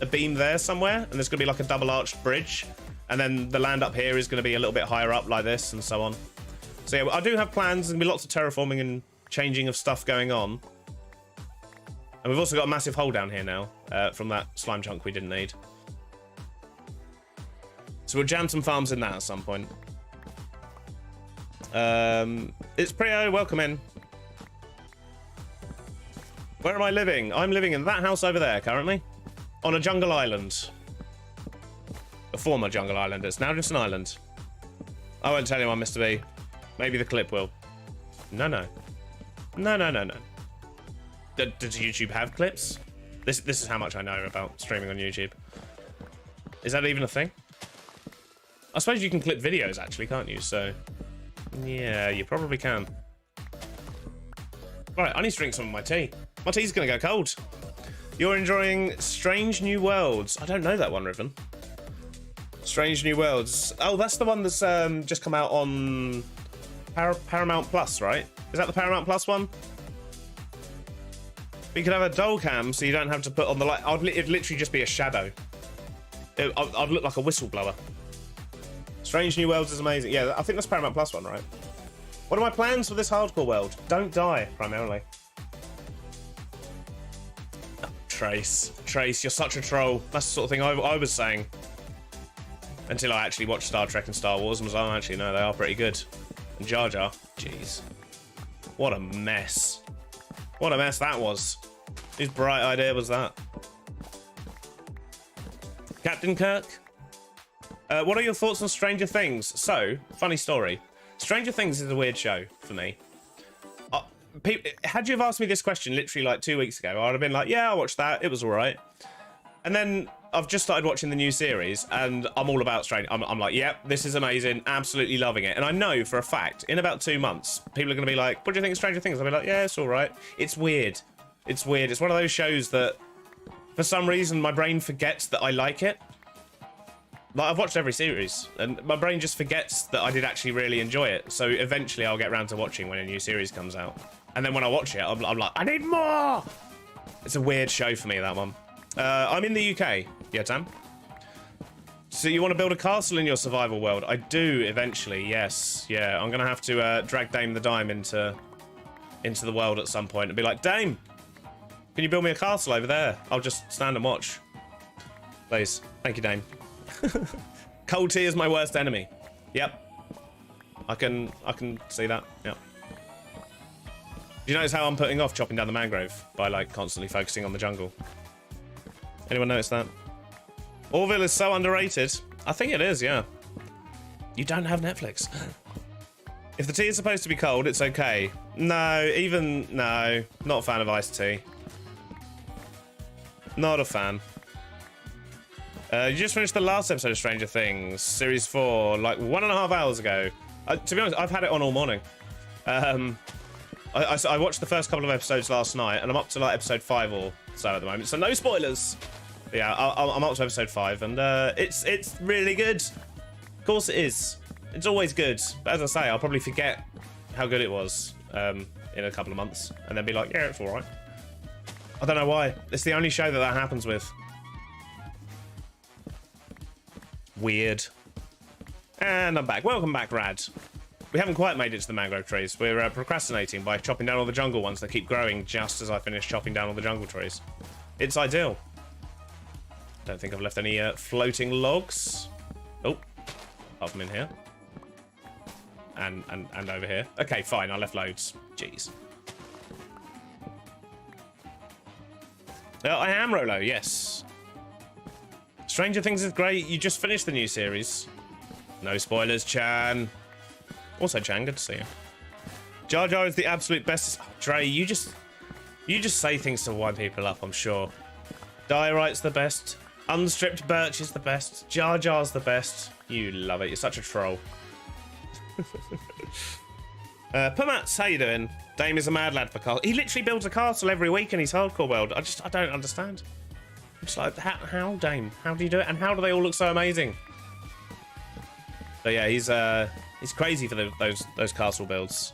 S1: a beam there somewhere, and there's going to be like a double arched bridge, and then the land up here is going to be a little bit higher up like this and so on. So yeah, I do have plans. There's going to be lots of terraforming and changing of stuff going on. And we've also got a massive hole down here now from that slime chunk we didn't need. So we'll jam some farms in that at some point. It's Prio, welcome in. Where am I living? I'm living in that house over there currently. On a jungle island. A former jungle island. It's now just an island. I won't tell anyone, Mr. B. Maybe the clip will. No. Does YouTube have clips? This is how much I know about streaming on YouTube. Is that even a thing? I suppose you can clip videos actually, can't you? So, yeah, you probably can. Right, I need to drink some of my tea. My tea's gonna go cold. You're enjoying Strange New Worlds. I don't know that one, Riven. Strange New Worlds. Oh, that's the one that's just come out on Paramount Plus, right? Is that the Paramount Plus one? You could have a dull cam so you don't have to put on the light. It'd literally just be a shadow. I'd look like a whistleblower. Strange New Worlds is amazing. Yeah, I think that's Paramount Plus one, right? What are my plans for this hardcore world? Don't die, primarily. Oh, Trace, you're such a troll. That's the sort of thing I was saying. Until I actually watched Star Trek and Star Wars and was like, oh, actually, no, they are pretty good. And Jar Jar, jeez. What a mess. What a mess that was. Whose bright idea was that? Captain Kirk? What are your thoughts on Stranger Things? So, funny story. Stranger Things is a weird show for me. Had you have asked me this question literally like 2 weeks ago, I'd have been like, yeah, I watched that. It was all right. And then I've just started watching the new series, and I'm all about Stranger. I'm like, yep, this is amazing, absolutely loving it. And I know for a fact, in about 2 months, people are going to be like, what do you think of Stranger Things? I'll be like, yeah, it's all right. It's weird. It's weird. It's one of those shows that, for some reason, my brain forgets that I like it. Like, I've watched every series, and my brain just forgets that I did actually really enjoy it. So eventually I'll get around to watching when a new series comes out. And then when I watch it, I'm like, I need more! It's a weird show for me, that one. I'm in the UK. Yeah, Tam? So you want to build a castle in your survival world? I do, eventually, yes. Yeah, I'm going to have to drag Dame the Dime into the world at some point and be like, Dame, can you build me a castle over there? I'll just stand and watch. Please. Thank you, Dame. Cold tea is my worst enemy. Yep. I can see that. Yep. Do you notice how I'm putting off chopping down the mangrove by like constantly focusing on the jungle? Anyone notice that? Orville is so underrated. I think it is, yeah. You don't have Netflix. If the tea is supposed to be cold, it's okay. No, not a fan of iced tea. Not a fan. You just finished the last episode of Stranger Things, Series 4, like 1.5 hours ago. To be honest, I've had it on all morning. I watched the first couple of episodes last night, and I'm up to like episode 5 or so at the moment, so no spoilers. But yeah, I'm up to episode 5, and it's really good. Of course it is. It's always good. But as I say, I'll probably forget how good it was in a couple of months, and then be like, yeah, it's all right. I don't know why. It's the only show that happens with. Weird. And I'm back. Welcome back, Rad. We haven't quite made it to the mangrove trees. We're procrastinating by chopping down all the jungle ones that keep growing just as I finish chopping down all the jungle trees. It's ideal. Don't think I've left any floating logs. Oh, apart from in here. And over here. Okay, fine. I left loads. Jeez. I am Rolo, yes. Stranger Things is great. You just finished the new series. No spoilers, Chan. Also, Chan, good to see you. Jar Jar is the absolute best. Oh, Dre, you just say things to wind people up, I'm sure. Diorite's the best. Unstripped Birch is the best. Jar Jar's the best. You love it. You're such a troll. Pumats, how you doing? Dame is a mad lad for castle. He literally builds a castle every week in his hardcore world. I don't understand. I'm just like, how, Dame? How do you do it? And how do they all look so amazing? So yeah, he's crazy for those castle builds.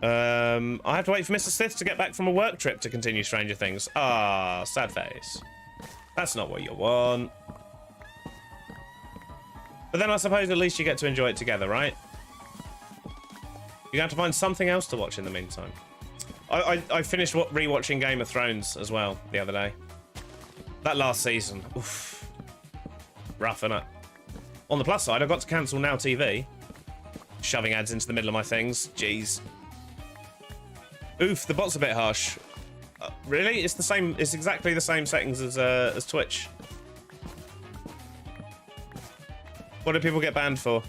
S1: I have to wait for Mr. Sith to get back from a work trip to continue Stranger Things. Ah, sad face. That's not what you want. But then I suppose at least you get to enjoy it together, right? You're going to have to find something else to watch in the meantime. I finished rewatching Game of Thrones as well the other day. That last season. Oof. Rough, innit? On the plus side, I got to cancel Now TV. Shoving ads into the middle of my things. Jeez. Oof, the bot's a bit harsh. Really? It's the same. It's exactly the same settings as Twitch. What do people get banned for?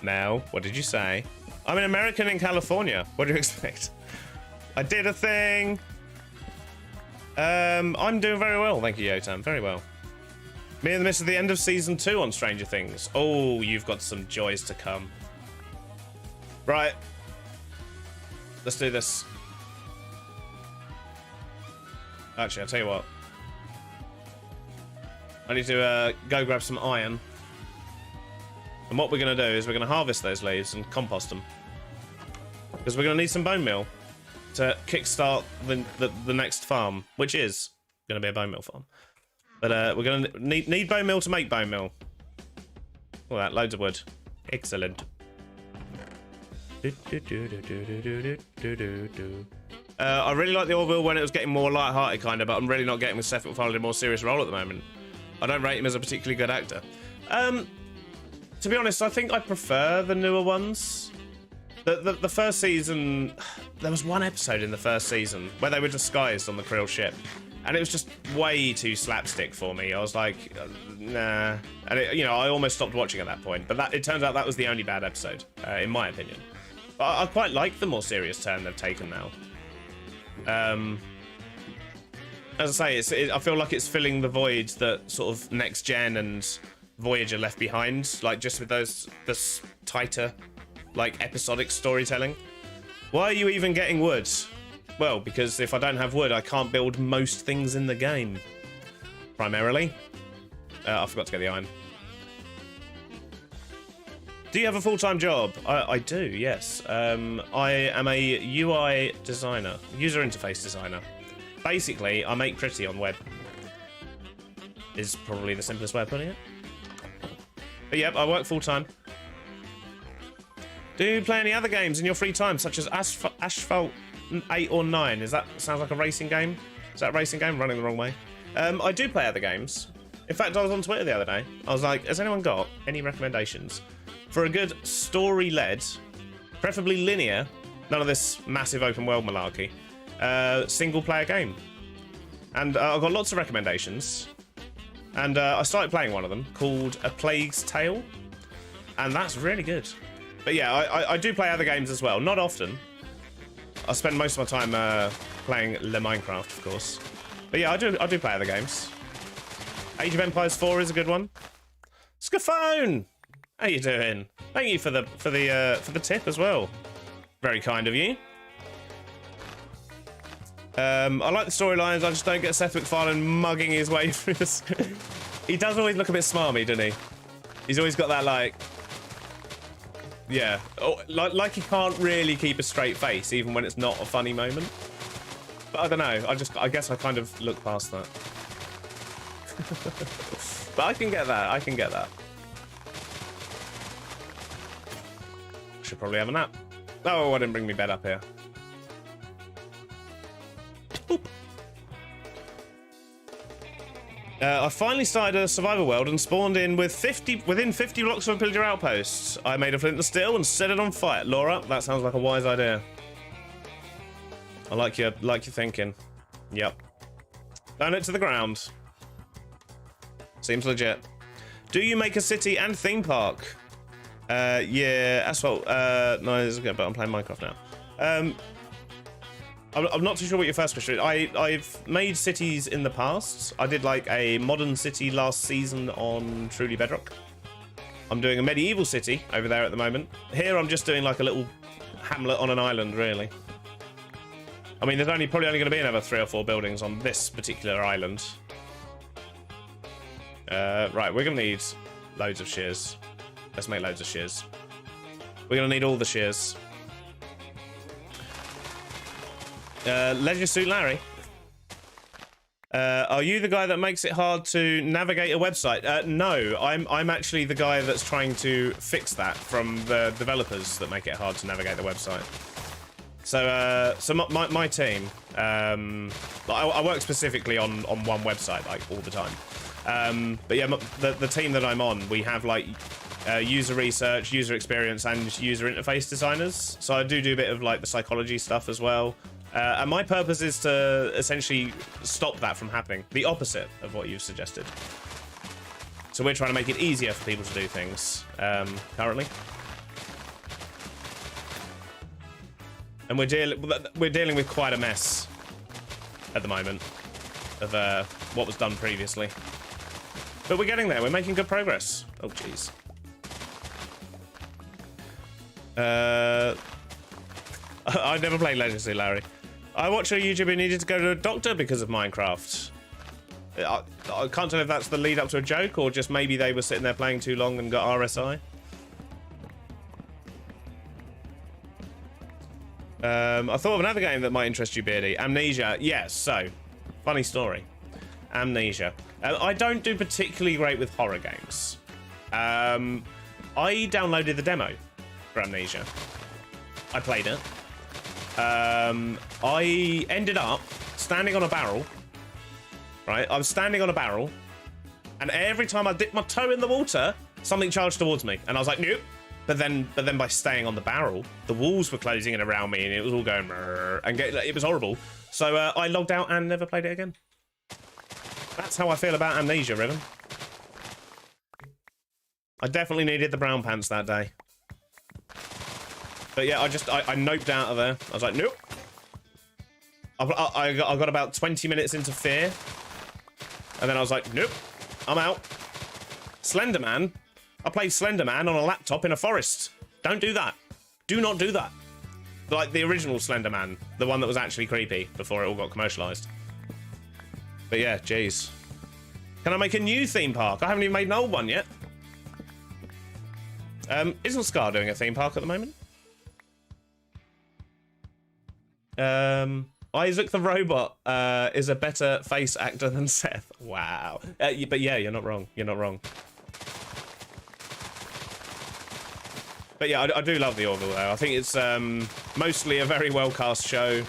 S1: Now, what did you say? I'm an American in California. What do you expect? I did a thing. I'm doing very well, thank you, Yotam. Very well. Me and the miss at the end of season 2 on Stranger Things. Oh, you've got some joys to come. Right. Let's do this. Actually, I'll tell you what. I need to go grab some iron. And what we're going to do is we're going to harvest those leaves and compost them. Because we're going to need some bone meal to kickstart the next farm, which is going to be a bone meal farm. But we're going to need bone meal to make bone meal. All that, loads of wood. Excellent. I really like the Orville when it was getting more light-hearted, kind of, but I'm really not getting with Seth MacFarlane in a more serious role at the moment. I don't rate him as a particularly good actor. To be honest, I think I prefer the newer ones. The first season, there was one episode in the first season where they were disguised on the Krill ship, and it was just way too slapstick for me. I was like, nah. And I almost stopped watching at that point. But it turns out that was the only bad episode, in my opinion. But I quite like the more serious turn they've taken now. As I say, I feel like it's filling the void that sort of Next Gen and Voyager left behind, like just with this tighter, like episodic storytelling. Why are you even getting wood? Well, because if I don't have wood, I can't build most things in the game. Primarily. I forgot to get the iron. Do you have a full-time job? I do, yes. I am a UI designer, user interface designer. Basically, I make pretty on web. Is probably the simplest way of putting it. But yep, I work full-time. Do you play any other games in your free time, such as Asphalt 8 or 9? Sounds like a racing game? Is that a racing game? Running the wrong way. I do play other games. In fact, I was on Twitter the other day. I was like, has anyone got any recommendations for a good story-led, preferably linear, none of this massive open world malarkey, single-player game? And I've got lots of recommendations. And I started playing one of them called A Plague's Tale, and that's really good. But yeah, I do play other games as well. Not often. I spend most of my time playing minecraft, of course. But yeah, I do play other games. Age of Empires 4 is a good one. Scaphone, how you doing? Thank you for the tip as well. Very kind of you. I like the storylines. I just don't get Seth MacFarlane mugging his way through this. He does always look a bit smarmy, doesn't he? He's always got that like. Yeah, like he can't really keep a straight face, even when it's not a funny moment. But I don't know. I guess I kind of look past that. But I can get that. I can get that. Should probably have a nap. Oh, I didn't bring my bed up here. Boop. I finally started a survival world and spawned in within 50 blocks of a pillager outpost. I made a flint and steel and set it on fire. Laura, that sounds like a wise idea. I like your thinking. Yep. Burn it to the ground. Seems legit. Do you make a city and theme park? Yeah, asphalt. No, this is good, but I'm playing Minecraft now. I'm not too sure what your first question is. I've made cities in the past. I did like a modern city last season on Truly Bedrock. I'm doing a medieval city over there at the moment. Here I'm just doing like a little hamlet on an island, really. I mean, there's probably only going to be another 3 or 4 buildings on this particular island. Right, we're going to need loads of shears. Let's make loads of shears. We're going to need all the shears. Leisure Suit Larry. Are you the guy that makes it hard to navigate a website? No, I'm actually the guy that's trying to fix that from the developers that make it hard to navigate the website. So my team, I work specifically on one website like all the time. But yeah, the team that I'm on, we have like user research, user experience, and user interface designers. So I do a bit of like the psychology stuff as well. And my purpose is to essentially stop that from happening. The opposite of what you've suggested. So we're trying to make it easier for people to do things currently. And we're dealing with quite a mess at the moment of what was done previously. But we're getting there. We're making good progress. Oh, jeez. I never played Legacy, Larry. I watch a YouTuber who needed to go to a doctor because of Minecraft. I can't tell if that's the lead up to a joke or just maybe they were sitting there playing too long and got RSI. I thought of another game that might interest you, Beardy. Amnesia. Yes, so, funny story. Amnesia. I don't do particularly great with horror games. I downloaded the demo for Amnesia. I played it. I ended up standing on a barrel. Right, I was standing on a barrel, and every time I dipped my toe in the water, something charged towards me, and I was like, nope. But then by staying on the barrel, the walls were closing in around me, and it was all going, and it was horrible. So I logged out and never played it again. That's how I feel about Amnesia, Riven. I definitely needed the brown pants that day. But yeah, I noped out of there. I was like, nope. I got about 20 minutes into Fear. And then I was like, nope, I'm out. Slenderman. I played Slenderman on a laptop in a forest. Don't do that. Do not do that. Like the original Slenderman. The one that was actually creepy before it all got commercialized. But yeah, jeez. Can I make a new theme park? I haven't even made an old one yet. Isn't Scar doing a theme park at the moment? Isaac the Robot is a better face actor than Seth. Wow. But yeah, you're not wrong. You're not wrong. But yeah, I do love the Orville though. I think it's mostly a very well cast show.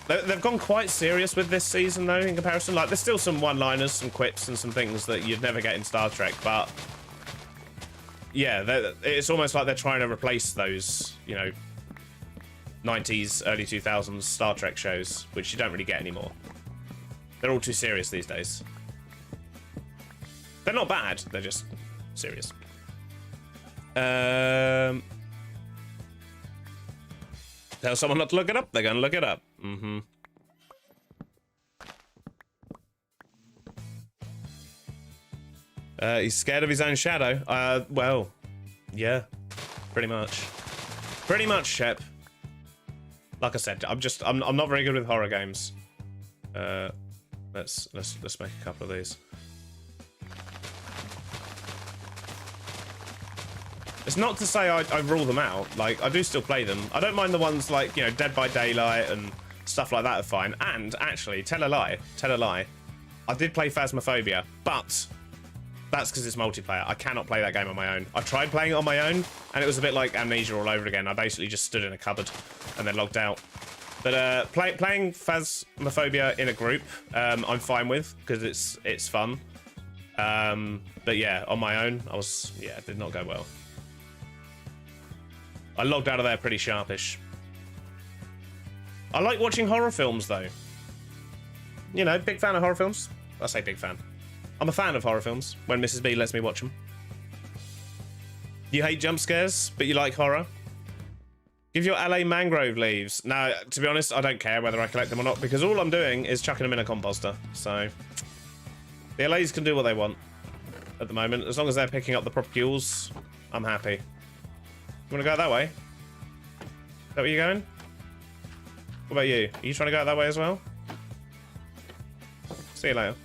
S1: They've gone quite serious with this season though, in comparison. Like, there's still some one-liners, some quips, and some things that you'd never get in Star Trek. But yeah, it's almost like they're trying to replace those, you know, 90s, early 2000s Star Trek shows, which you don't really get anymore. They're all too serious these days. They're not bad, they're just serious. Tell someone not to look it up, they're gonna look it up. Mm-hmm. He's scared of his own shadow. Well, yeah, pretty much. Pretty much, Shep. Like I said, I'm not very good with horror games. Let's make a couple of these. It's not to say I rule them out. Like, I do still play them. I don't mind the ones like, you know, Dead by Daylight and stuff like that are fine. And actually, tell a lie. I did play Phasmophobia, but that's because it's multiplayer. I cannot play that game on my own. I tried playing it on my own, and it was a bit like Amnesia all over again. I basically just stood in a cupboard and then logged out. But playing Phasmophobia in a group, I'm fine with, because it's fun. But yeah, on my own, it did not go well. I logged out of there pretty sharpish. I like watching horror films, though. You know, big fan of horror films. I say big fan. I'm a fan of horror films, when Mrs. B lets me watch them. You hate jump scares, but you like horror? Give your LA mangrove leaves. Now, to be honest, I don't care whether I collect them or not, because all I'm doing is chucking them in a composter. So, the LAs can do what they want at the moment. As long as they're picking up the proper fuels, I'm happy. You want to go that way? Is that where you're going? What about you? Are you trying to go that way as well? See you later.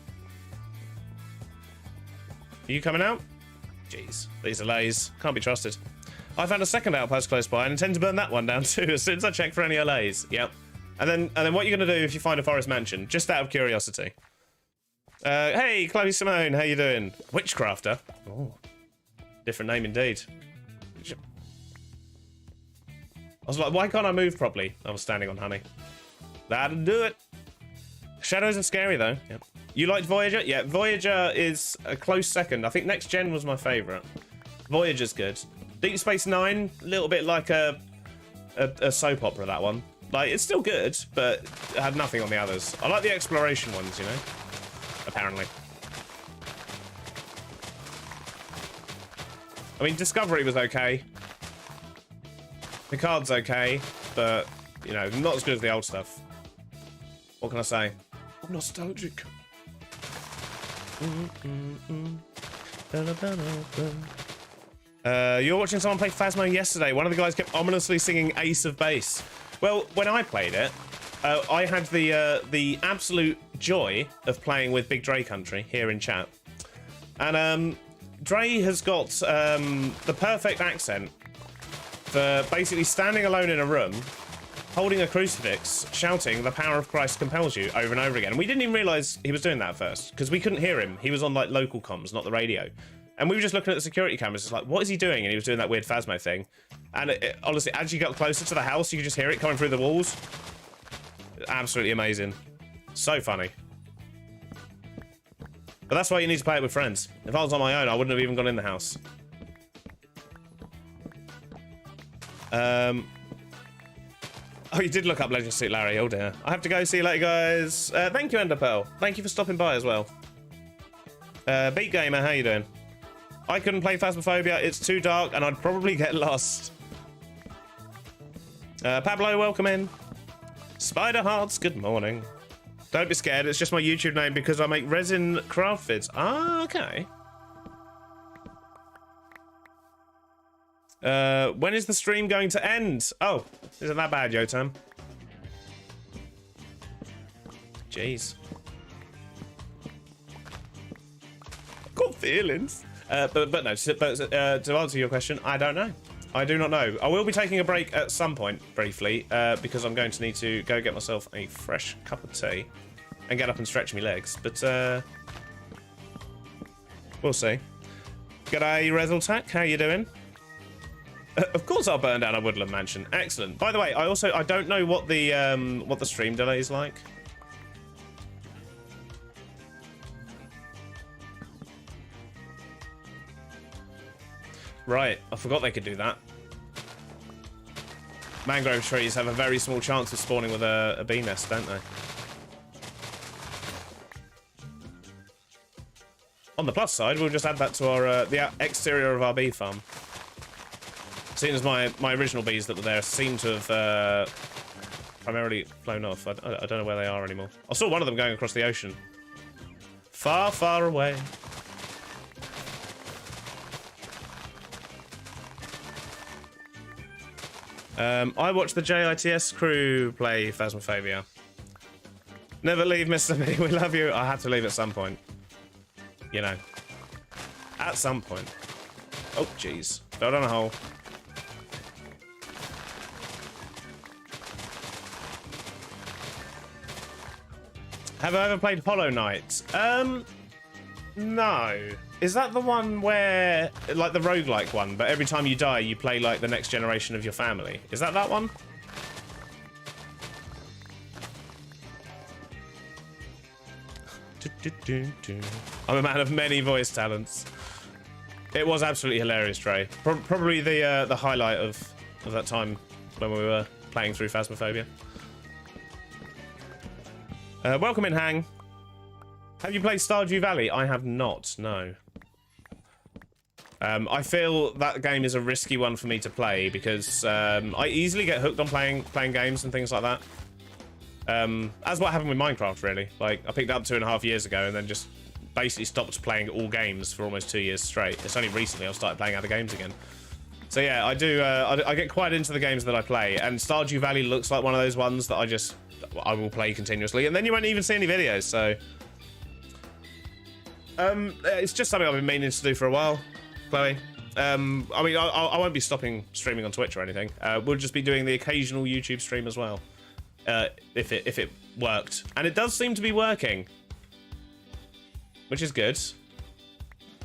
S1: Are you coming out? Jeez, these are LAs. Can't be trusted. I found a second outpost close by and intend to burn that one down too as soon as I check for any LAs. Yep. And then what you're gonna do if you find a forest mansion? Just out of curiosity. Hey, Chloe Simone, how you doing? Witchcrafter. Oh, different name indeed. I was like, why can't I move properly? I was standing on honey. That'll do it. Shadows are scary though. Yep. You liked Voyager? Yeah, Voyager is a close second. I think Next Gen was my favourite. Voyager's good. Deep Space Nine, a little bit like a soap opera, that one. Like, it's still good, but it had nothing on the others. I like the exploration ones, you know? Apparently. I mean, Discovery was okay. Picard's okay, but, you know, not as good as the old stuff. What can I say? I'm nostalgic. You were watching someone play Phasmo yesterday. One of the guys kept ominously singing Ace of Base. Well, when I played it, I had the absolute joy of playing with Big Dre Country here in chat. And Dre has got the perfect accent for basically standing alone in a room, holding a crucifix, shouting, "The power of Christ compels you," over and over again. And we didn't even realise he was doing that at first, because we couldn't hear him. He was on, like, local comms, not the radio. And we were just looking at the security cameras, just like, what is he doing? And he was doing that weird Phasmo thing. And honestly, as you got closer to the house, you could just hear it coming through the walls. Absolutely amazing. So funny. But that's why you need to play it with friends. If I was on my own, I wouldn't have even gone in the house. Oh, you did look up Legend Suit Larry. Oh dear. I have to go. See you later, guys. Thank you, Enderpearl. Thank you for stopping by as well. Beat Gamer, how you doing? I couldn't play Phasmophobia. It's too dark, and I'd probably get lost. Pablo, welcome in. Spider Hearts, good morning. Don't be scared. It's just my YouTube name because I make resin craft vids. Ah, okay. When is the stream going to end? Oh, isn't that bad, Yotam? Jeez. Got feelings. But no, to answer your question, I don't know. I do not know. I will be taking a break at some point, briefly, because I'm going to need to go get myself a fresh cup of tea and get up and stretch my legs. But we'll see. G'day, Rezultak. How you doing? Of course, I'll burn down a woodland mansion. Excellent. By the way, I don't know what the stream delay is like. Right, I forgot they could do that. Mangrove trees have a very small chance of spawning with a bee nest, don't they? On the plus side, we'll just add that to our the exterior of our bee farm. Seeing as my original bees that were there seem to have primarily flown off. I don't know where they are anymore. I saw one of them going across the ocean. Far, far away. I watched the JITS crew play Phasmophobia. Never leave, Mr. B. We love you. I had to leave at some point. You know. At some point. Oh, jeez. Fell down a hole. Have I ever played Hollow Knight? No. Is that the one where, like the roguelike one, but every time you die, you play like the next generation of your family? Is that one? I'm a man of many voice talents. It was absolutely hilarious, Trey. Probably the highlight of that time when we were playing through Phasmophobia. Welcome in, Hang. Have you played Stardew Valley? I have not, no. I feel that game is a risky one for me to play because I easily get hooked on playing games and things like that. As what happened with Minecraft, really. Like, I picked it up 2.5 years ago and then just basically stopped playing all games for almost 2 years straight. It's only recently I've started playing other games again. So yeah, I do. I get quite into the games that I play, and Stardew Valley looks like one of those ones that I will play continuously, and then you won't even see any videos. So it's just something I've been meaning to do for a while, Chloe. I mean, I won't be stopping streaming on Twitch or anything. We'll just be doing the occasional YouTube stream as well, if it worked, and it does seem to be working, which is good.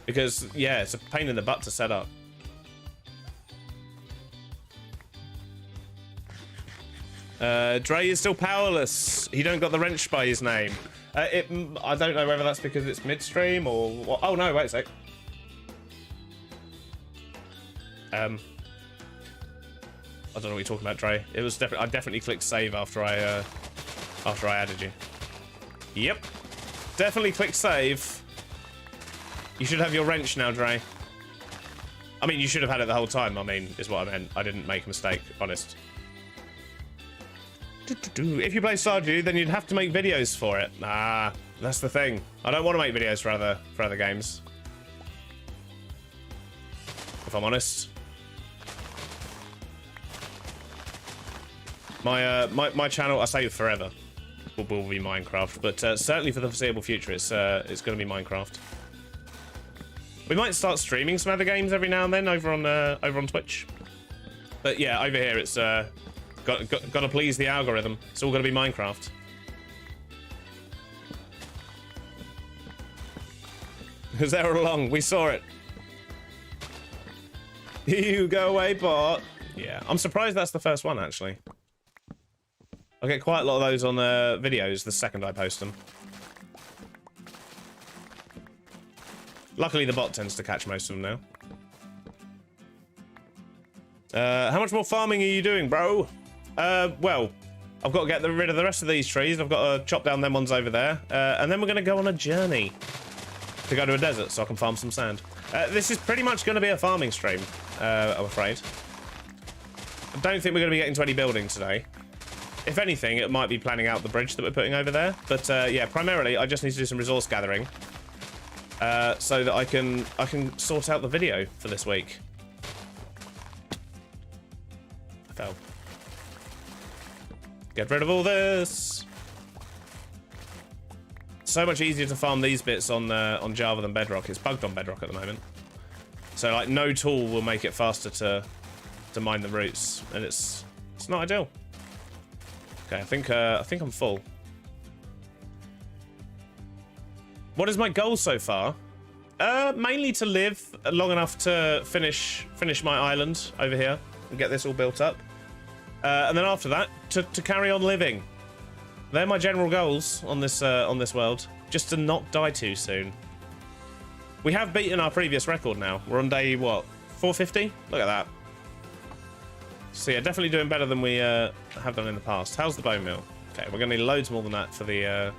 S1: Because yeah, it's a pain in the butt to set up. Dre is still powerless. He don't got the wrench by his name. I don't know whether that's because it's midstream or what. Oh no, wait a sec. I don't know what you're talking about, Dre. It was I definitely clicked save after I added you. Yep, definitely clicked save. You should have your wrench now, Dre. I mean, you should have had it the whole time. I mean, is what I meant. I didn't make a mistake, honest. If you play Stardew, then you'd have to make videos for it. Ah, that's the thing. I don't want to make videos for other games, if I'm honest. My channel, I say forever, will be Minecraft, but certainly for the foreseeable future, it's going to be Minecraft. We might start streaming some other games every now and then over on Twitch, but yeah, over here it's got to please the algorithm. It's all going to be Minecraft. It was there all along. We saw it. You go away, bot. Yeah, I'm surprised that's the first one, actually. I get quite a lot of those on videos the second I post them. Luckily, the bot tends to catch most of them now. How much more farming are you doing, bro? Well, I've got to get rid of the rest of these trees. I've got to chop down them ones over there. And then we're going to go on a journey to go to a desert so I can farm some sand. This is pretty much going to be a farming stream, I'm afraid. I don't think we're going to be getting to any building today. If anything, it might be planning out the bridge that we're putting over there. But yeah, primarily, I just need to do some resource gathering so that I can sort out the video for this week. I fell. Get rid of all this. So much easier to farm these bits on Java than Bedrock. It's bugged on Bedrock at the moment. So like no tool will make it faster to mine the roots, and it's not ideal. Okay, I think I'm full. What is my goal so far? Mainly to live long enough to finish my island over here and get this all built up. And then after that, to carry on living. They're my general goals on this world. Just to not die too soon. We have beaten our previous record now. We're on day, what, 450? Look at that. So yeah, definitely doing better than we have done in the past. How's the bone meal? Okay, we're going to need loads more than that for the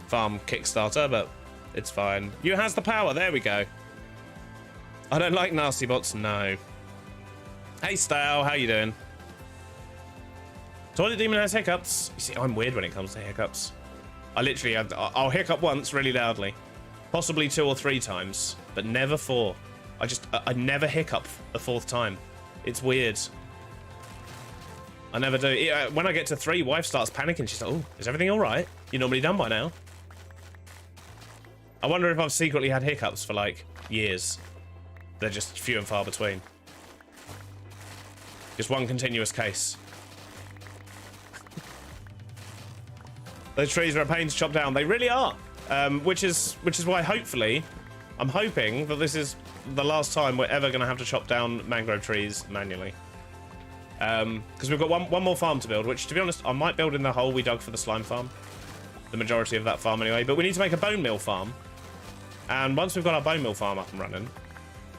S1: farm Kickstarter, but it's fine. You has the power. There we go. I don't like nasty bots. No. Hey, Style. How you doing? Toilet Demon has hiccups. You see, I'm weird when it comes to hiccups. I'll hiccup once really loudly. Possibly 2 or 3 times, but never 4. I never hiccup a 4th time. It's weird. I never do. When I get to 3, wife starts panicking. She's like, oh, is everything all right? You're normally done by now. I wonder if I've secretly had hiccups for, like, years. They're just few and far between. Just one continuous case. Those trees are a pain to chop down. They really are. Which is why, hopefully, I'm hoping that this is the last time we're ever going to have to chop down mangrove trees manually. Because we've got one more farm to build, which, to be honest, I might build in the hole we dug for the slime farm. The majority of that farm anyway. But we need to make a bone meal farm. And once we've got our bone meal farm up and running,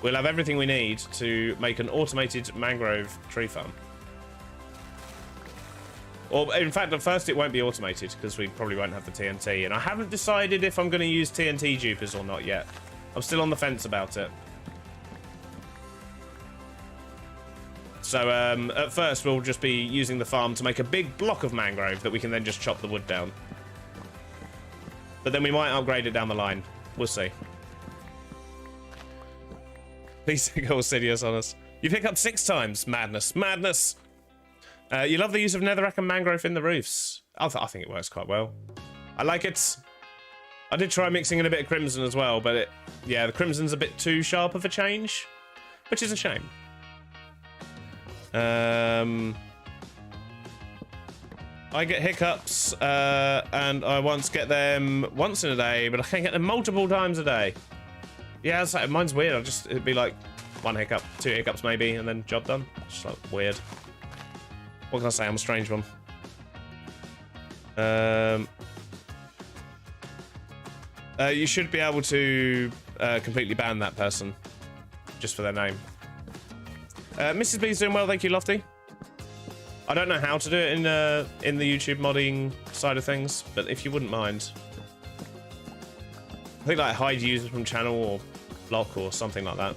S1: we'll have everything we need to make an automated mangrove tree farm. Or, in fact, at first it won't be automated, because we probably won't have the TNT. And I haven't decided if I'm going to use TNT dupers or not yet. I'm still on the fence about it. So, at first, we'll just be using the farm to make a big block of mangrove that we can then just chop the wood down. But then we might upgrade it down the line. We'll see. Please go Sidious on us. You've hiccuped 6 times. Madness. Madness! You love the use of netherrack and mangrove in the roofs. I think it works quite well. I like it. I did try mixing in a bit of crimson as well, but yeah, the crimson's a bit too sharp of a change, which is a shame. I get hiccups, and I once get them once in a day, but I can get them multiple times a day. Yeah, it's like, mine's weird. It'd be like 1 hiccup, 2 hiccups maybe, and then job done. It's just like weird. What can I say? I'm a strange one. You should be able to completely ban that person just for their name. Mrs. B's doing well, thank you, Lofty. I don't know how to do it in the YouTube modding side of things, but if you wouldn't mind, I think like hide users from channel or block or something like that.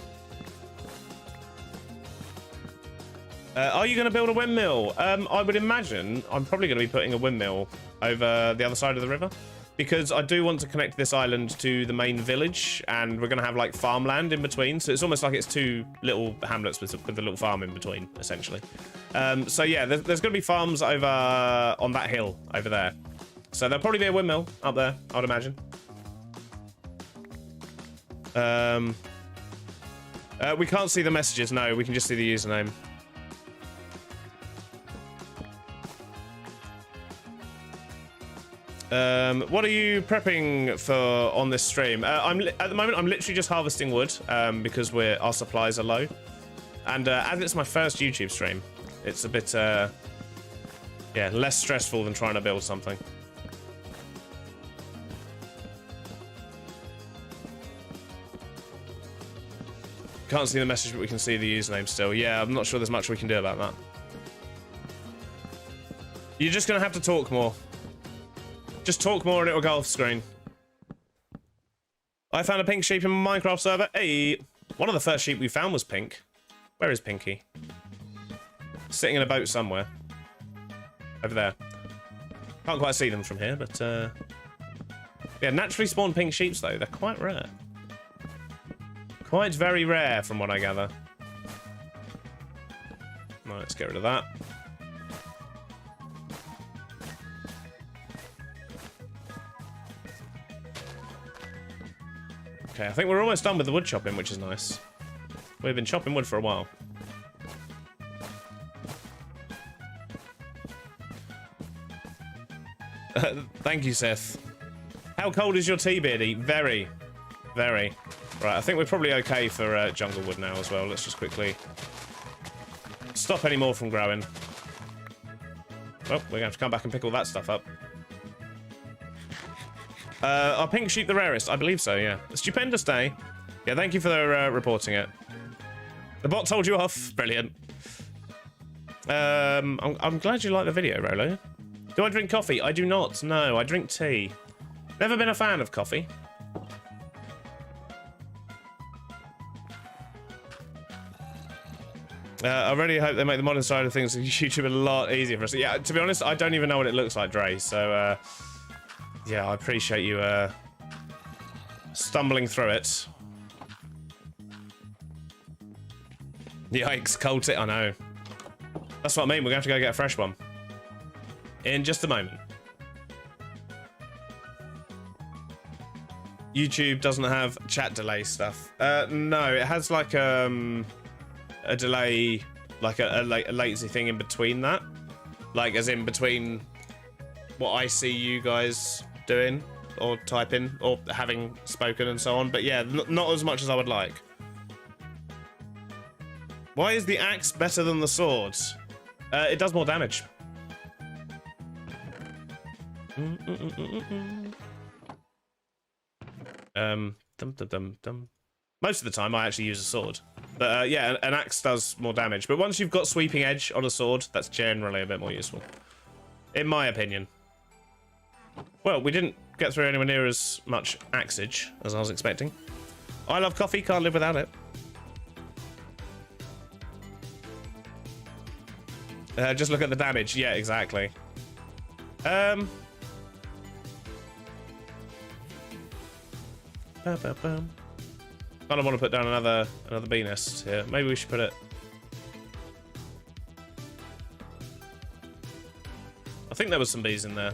S1: Are you going to build a windmill? I would imagine I'm probably going to be putting a windmill over the other side of the river, because I do want to connect this island to the main village, and we're going to have like farmland in between, so it's almost like it's 2 little hamlets with a little farm in between, essentially. So yeah, there's going to be farms over on that hill over there, so there'll probably be a windmill up there, I would imagine. We can't see the messages, no, we can just see the username. What are you prepping for on this stream? At the moment, I'm literally just harvesting wood because our supplies are low. And as it's my first YouTube stream, it's a bit, yeah, less stressful than trying to build something. Can't see the message, but we can see the username still. Yeah, I'm not sure there's much we can do about that. You're just gonna have to talk more. Just talk more and it will go off screen. I found a pink sheep in my Minecraft server. Hey! One of the first sheep we found was pink. Where is Pinky? Sitting in a boat somewhere. Over there. Can't quite see them from here, but yeah, naturally spawned pink sheeps though, they're quite rare. Quite very rare from what I gather. Right, let's get rid of that. Okay, I think we're almost done with the wood chopping, which is nice. We've been chopping wood for a while. Thank you, Seth. How cold is your tea, Beardy? Very. Very. Right, I think we're probably okay for jungle wood now as well. Let's just quickly stop any more from growing. Well, we're going to have to come back and pick all that stuff up. Are pink sheep the rarest? I believe so, yeah. A stupendous day. Yeah, thank you for reporting it. The bot told you off. Brilliant. I'm glad you like the video, Rolo. Do I drink coffee? I do not. No, I drink tea. Never been a fan of coffee. I really hope they make the modern side of things on YouTube a lot easier for us. Yeah, to be honest, I don't even know what it looks like, Dre. So, yeah, I appreciate you stumbling through it. Yikes, cold tea. I know. That's what I mean. We're going to have to go get a fresh one. In just a moment. YouTube doesn't have chat delay stuff. No, it has like a delay, like a latency thing in between that. Like as in between what I see you guys doing or typing or having spoken and so on. But yeah, not as much as I would like. Why is the axe better than the sword? It does more damage. Most of the time I actually use a sword. But yeah, an axe does more damage. But once you've got sweeping edge on a sword, that's generally a bit more useful. In my opinion. Well, we didn't get through anywhere near as much axage as I was expecting. I love coffee, can't live without it. Just look at the damage. Yeah, exactly. Kind of want to put down another bee nest here. Maybe we should put it. I think there was some bees in there.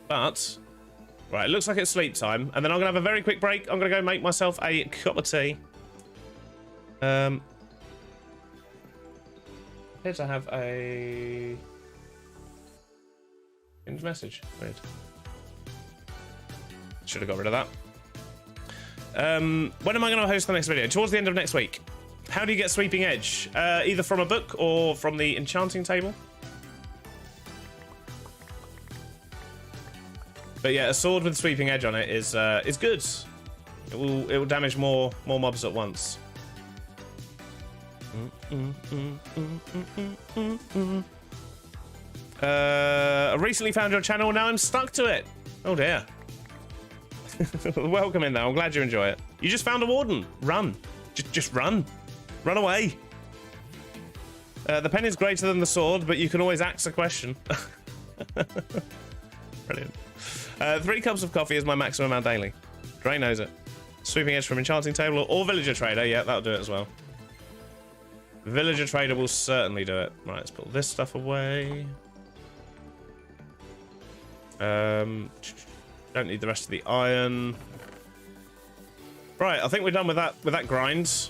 S1: But right, it looks like it's sleep time, and then I'm gonna have a very quick break. I'm gonna go make myself a cup of tea. Here to have a message. Weird. Should have got rid of that. When am I going to host the next video? Towards the end of next week. How do you get sweeping edge? Either from a book or from the enchanting table. But yeah, a sword with sweeping edge on it is good. It will damage more mobs at once. I recently found your channel. Now I'm stuck to it. Oh dear. Welcome in though. I'm glad you enjoy it. You just found a warden. Run. Just run. Run away. The pen is greater than the sword, but you can always ask a question. Brilliant. 3 cups of coffee is my maximum amount daily. Dre knows it. Sweeping edge from enchanting table or villager trader. Yeah, that'll do it as well. Villager trader will certainly do it. Right, let's put this stuff away. Don't need the rest of the iron. Right, I think we're done with that grind.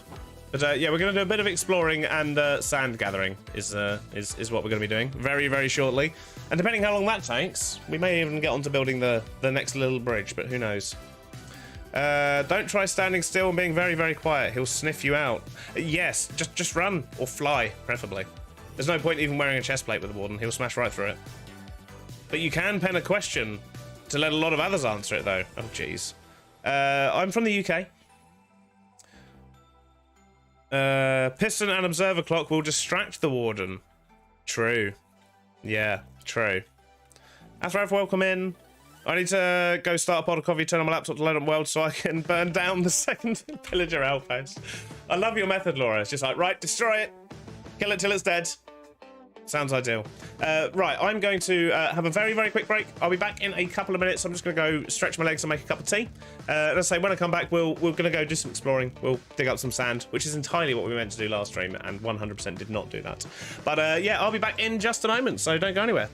S1: But yeah, we're going to do a bit of exploring and sand gathering is what we're going to be doing very, very shortly. And depending how long that takes, we may even get onto building the next little bridge, but who knows. Don't try standing still and being very, very quiet. He'll sniff you out. Yes, just run or fly, preferably. There's no point even wearing a chest plate with the warden. He'll smash right through it. But you can pen a question to let a lot of others answer it, though. Oh, jeez. I'm from the UK. Piston and observer clock will distract the warden. True. Yeah, true. Athrav, welcome in. I need to go start a pot of coffee, turn on my laptop to load up world so I can burn down the second pillager outpost. I love your method, Laura. It's just like, right, destroy it. Kill it till it's dead. Sounds ideal. Right, I'm going to have a very, very quick break. I'll be back in a couple of minutes. I'm just going to go stretch my legs and make a cup of tea. Let's say when I come back, we're going to go do some exploring. We'll dig up some sand, which is entirely what we meant to do last stream, and 100% did not do that. But yeah, I'll be back in just a moment, so don't go anywhere.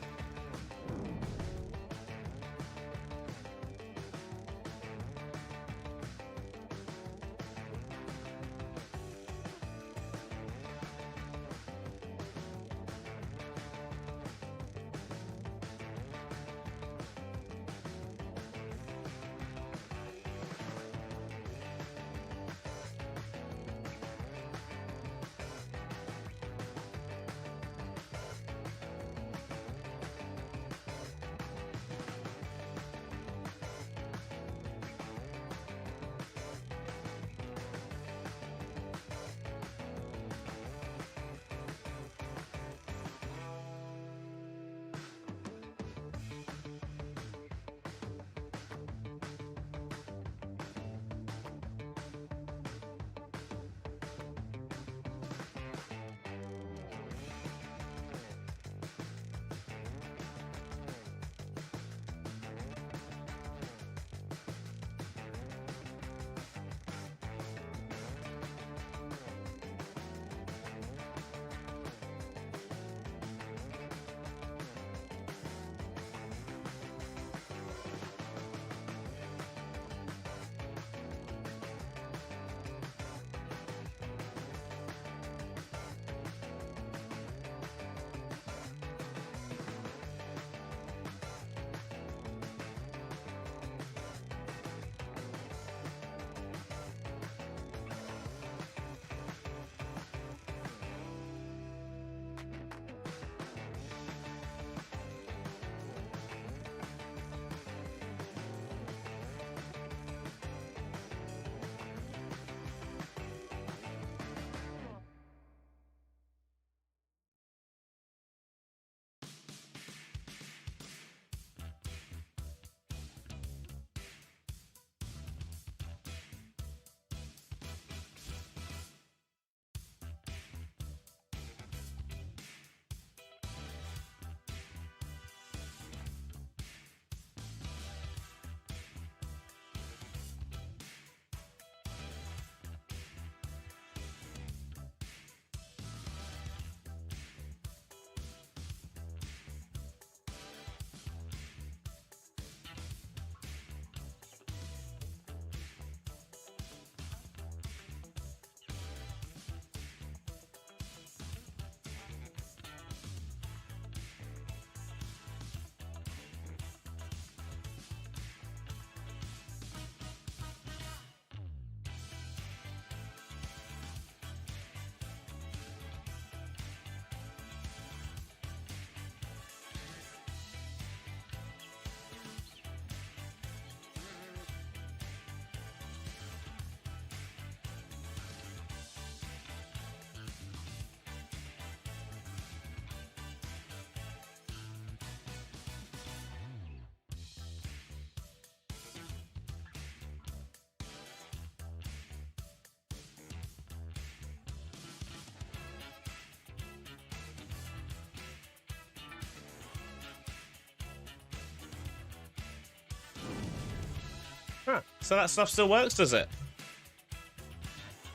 S1: Huh. So that stuff still works, does it?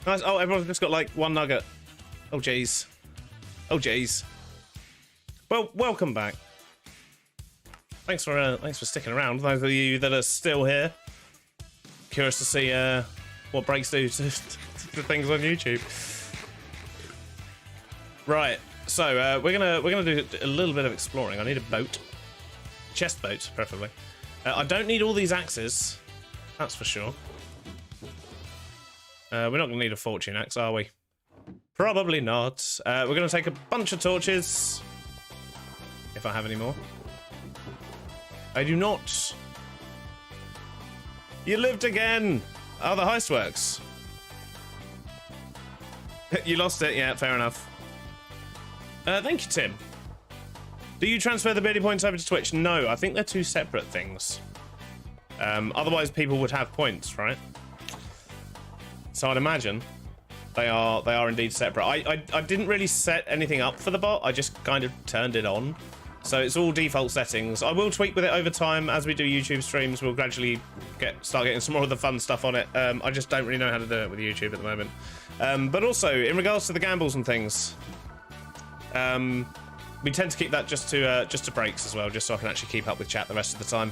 S1: Nice. Oh, everyone's just got like one nugget. Oh, jeez. Oh, jeez. Well, welcome back. Thanks for sticking around. Those of you that are still here, curious to see what breaks do to things on YouTube. Right. So we're gonna do a little bit of exploring. I need a boat, chest boat, preferably. I don't need all these axes. That's for sure. We're not going to need a fortune axe, are we? Probably not. We're going to take a bunch of torches. If I have any more. I do not. You lived again. Oh, the heist works. You lost it. Yeah, fair enough. Thank you, Tim. Do you transfer the ability points over to Twitch? No, I think they're two separate things. Otherwise, people would have points, right? So I'd imagine they are indeed separate. I didn't really set anything up for the bot. I just kind of turned it on. So it's all default settings. I will tweak with it over time as we do YouTube streams. We'll gradually start getting some more of the fun stuff on it. I just don't really know how to do it with YouTube at the moment. But also, in regards to the gambles and things, we tend to keep that just to breaks as well, just so I can actually keep up with chat the rest of the time.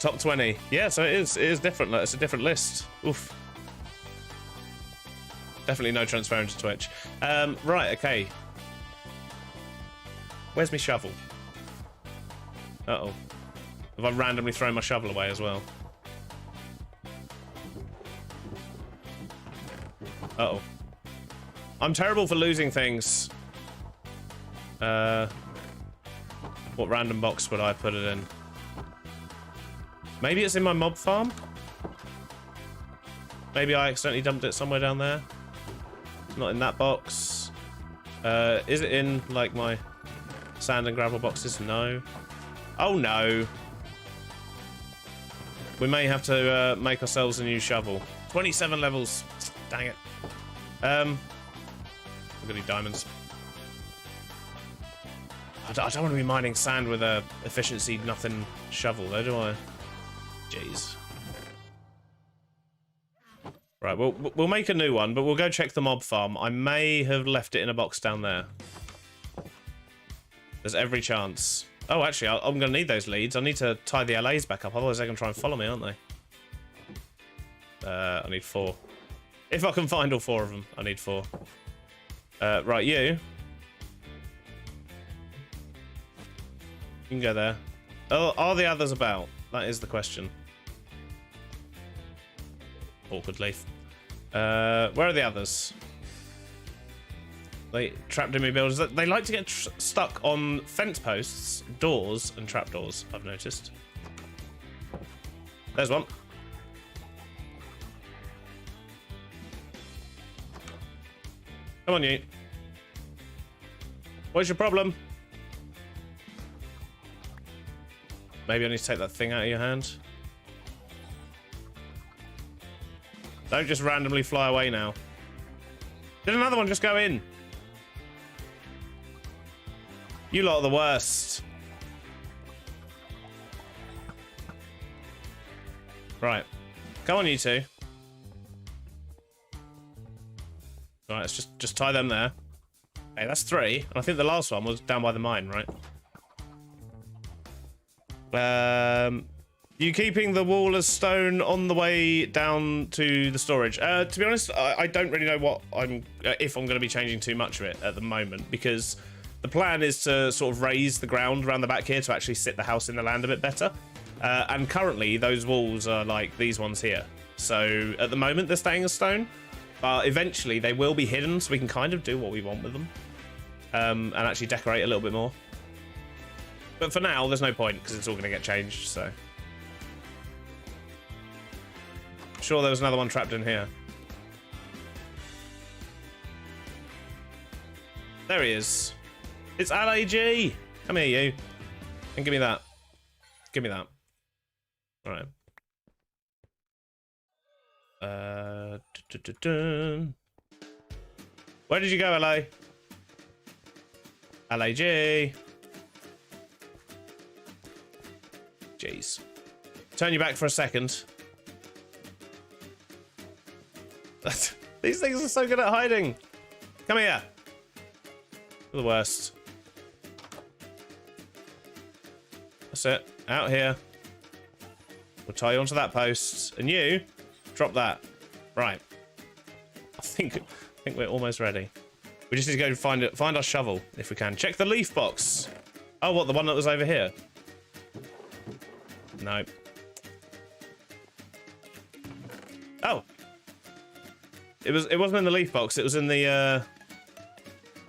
S1: Top 20. Yeah, so it is different. It's a different list. Oof. Definitely no transferring to Twitch. Right, okay. Where's my shovel? Uh-oh. Have I randomly thrown my shovel away as well? Uh-oh. I'm terrible for losing things. What random box would I put it in? Maybe it's in my mob farm? Maybe I accidentally dumped it somewhere down there? It's not in that box. Is it in, like, my sand and gravel boxes? No. Oh, no. We may have to make ourselves a new shovel. 27 levels. Dang it. We're gonna need diamonds. I don't want to be mining sand with a efficiency nothing shovel, though, do I? Jeez. Right, we'll make a new one, but we'll go check the mob farm. I may have left it in a box down there. There's every chance. Oh, actually, I'm going to need those leads. I need to tie the LAs back up, otherwise they're going to try and follow me, aren't they? I need 4. If I can find all 4 of them, I need 4. Right, you. You can go there. Oh, are the others about? That is the question. Awkward leaf. Where are the others? They trapped in me builders. They like to get stuck on fence posts, doors, and trapdoors, I've noticed. There's one. Come on, you. What's your problem? Maybe I need to take that thing out of your hand. Don't just randomly fly away now. Did another one just go in? You lot are the worst. Right. Come on, you two. Right, let's just tie them there. Hey, that's 3. And I think the last one was down by the mine, right? You keeping the wall as stone on the way down to the storage? To be honest, I don't really know what if I'm going to be changing too much of it at the moment, because the plan is to sort of raise the ground around the back here to actually sit the house in the land a bit better. And currently, those walls are like these ones here. So at the moment, they're staying as stone, but eventually they will be hidden, so we can kind of do what we want with them, and actually decorate a little bit more. But for now, there's no point, because it's all going to get changed, so. I'm sure there was another one trapped in here. There he is. It's LAG! Come here, you. And give me that. Give me that. Alright. Where did you go, LA? LAG. Jeez. Turn you back for a second. These things are so good at hiding. Come here. You're the worst. That's it. Out here. We'll tie you onto that post. And you, drop that. Right. I think we're almost ready. We just need to go find our shovel, if we can. Check the leaf box. Oh, what, the one that was over here? No. Oh. It wasn't in the leaf box, it was in the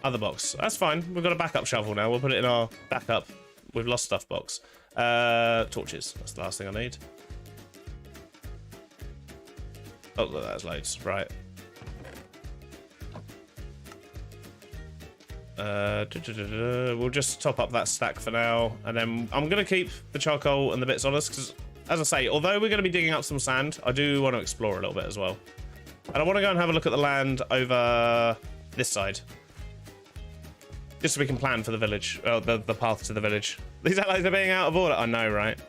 S1: other box. That's fine. We've got a backup shovel now. We'll put it in our backup. We've lost stuff box. Torches. That's the last thing I need. Oh, look, that's loads. Right. We'll just top up that stack for now, and then I'm going to keep the charcoal and the bits on us, because, as I say, although we're going to be digging up some sand, I do want to explore a little bit as well. And I want to go and have a look at the land over this side. Just so we can plan for the village, the path to the village. These LAs are being out of order. I know, right?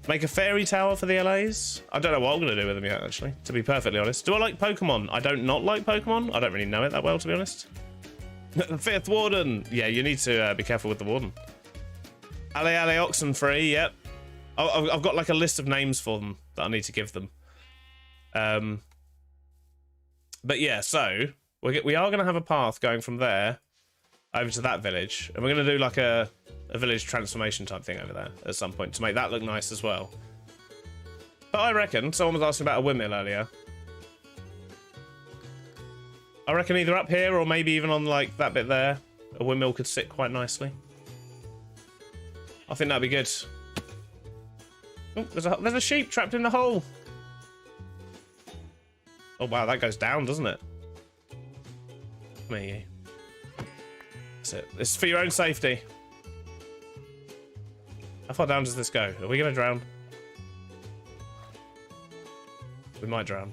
S1: Make a fairy tower for the LAs? I don't know what I'm going to do with them yet, actually, to be perfectly honest. Do I like Pokemon? I don't not like Pokemon. I don't really know it that well, to be honest. The fifth warden. Yeah, you need to be careful with the warden. Ale oxen free, yep. I've got like a list of names for them that I need to give them. But yeah, so we are going to have a path going from there over to that village, and we're going to do like a village transformation type thing over there at some point to make that look nice as well. But I reckon someone was asking about a windmill earlier. I reckon either up here or maybe even on like that bit there, a windmill could sit quite nicely. I think that'd be good. Oh, there's a sheep trapped in the hole. Oh wow, that goes down, doesn't it? Me. That's it. This is for your own safety. How far down does this go? Are we gonna drown? We might drown.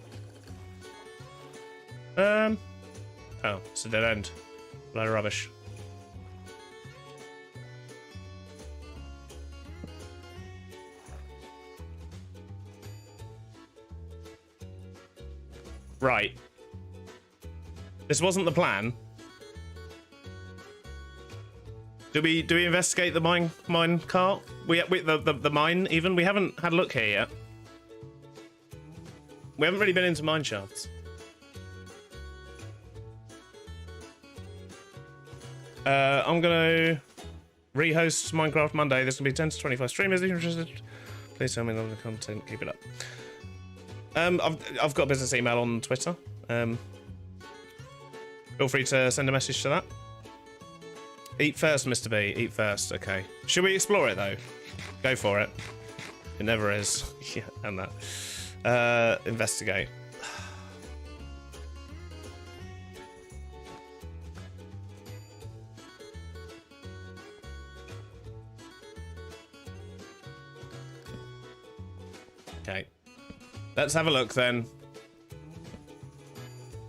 S1: Oh, it's a dead end. Load of rubbish. Right. This wasn't the plan. Do we investigate the mine cart? The mine even? We haven't had a look here yet. We haven't really been into mine shafts. I'm gonna rehost Minecraft Monday. There's gonna be 10 to 25 streamers. If you're interested, please tell me the content. Keep it up. I've got a business email on Twitter. Feel free to send a message to that. Eat first, Mr. B. Eat first. Okay. Should we explore it though? Go for it. It never is. Yeah, and that. Investigate. Okay. Let's have a look then.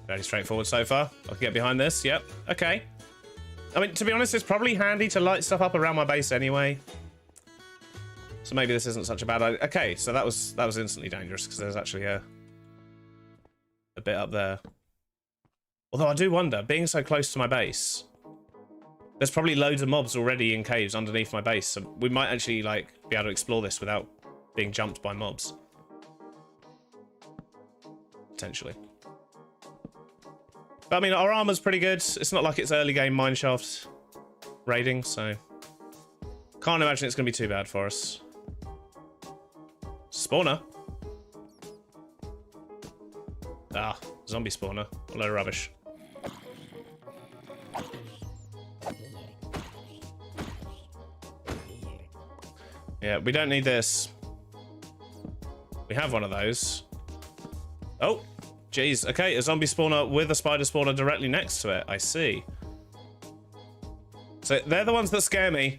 S1: Very straightforward so far. I can get behind this. Yep. Okay. I mean, to be honest, it's probably handy to light stuff up around my base anyway. So maybe this isn't such a bad idea. Okay, so that was instantly dangerous because there's actually a bit up there. Although I do wonder, being so close to my base, there's probably loads of mobs already in caves underneath my base. So we might actually like be able to explore this without being jumped by mobs. Potentially. But I mean, our armor's pretty good. It's not like it's early game mineshaft raiding, so can't imagine it's going to be too bad for us. Spawner. Ah, zombie spawner. A load of rubbish. Yeah, we don't need this. We have one of those. Oh, jeez. Okay, a zombie spawner with a spider spawner directly next to it. I see. So they're the ones that scare me.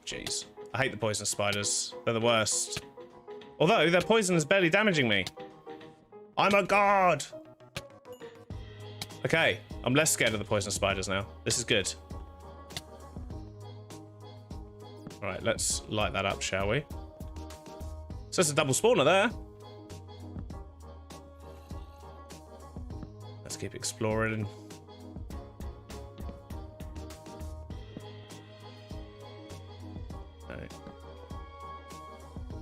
S1: Jeez. I hate the poisonous spiders. They're the worst. Although their poison is barely damaging me. I'm a god. Okay, I'm less scared of the poisonous spiders now. This is good. Right, let's light that up, shall we? So it's a double spawner there. Let's keep exploring. Right.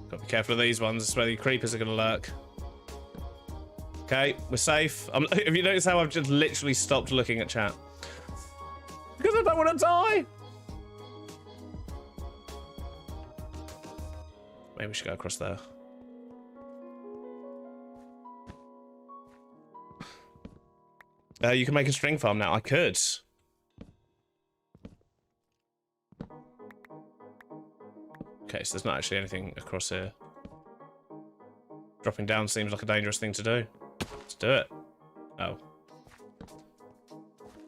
S1: Gotta be careful of these ones. This is where the creepers are gonna lurk. Okay, we're safe. Have you noticed how I've just literally stopped looking at chat? Because I don't want to die! Maybe we should go across there. You can make a string farm now. I could. Okay, so there's not actually anything across here. Dropping down seems like a dangerous thing to do. Let's do it. Oh.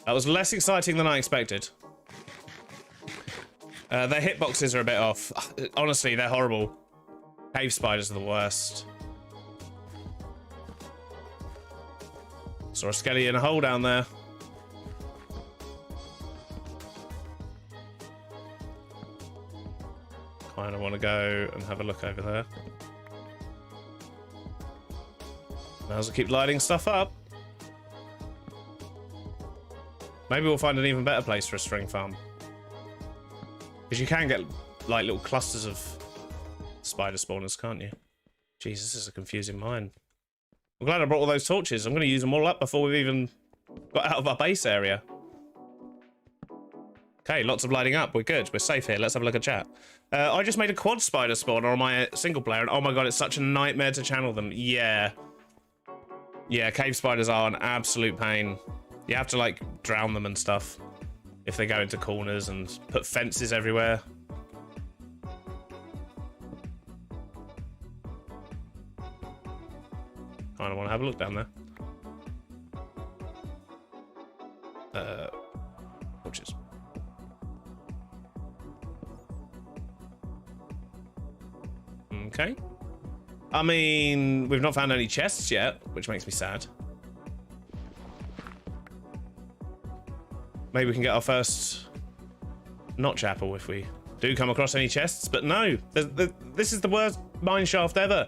S1: That was less exciting than I expected. Their hitboxes are a bit off. Honestly, they're horrible. Cave spiders are the worst. Saw a skelly in a hole down there. Kind of want to go and have a look over there. Might as well keep lighting stuff up. Maybe we'll find an even better place for a string farm. Because you can get, like, little clusters of spider spawners, can't you? Jeez, this is a confusing mine. I'm glad I brought all those torches. I'm going to use them all up before we've even got out of our base area. Okay, lots of lighting up. We're good. We're safe here. Let's have a look at chat. I just made a quad spider spawner on my single player, and oh my god, it's such a nightmare to channel them. Yeah. Yeah, cave spiders are an absolute pain. You have to, like, drown them and stuff if they go into corners and put fences everywhere. Kind of want to have a look down there. Torches. Okay. I mean, we've not found any chests yet, which makes me sad. Maybe we can get our first notch apple if we do come across any chests, but no. This is the worst mineshaft ever.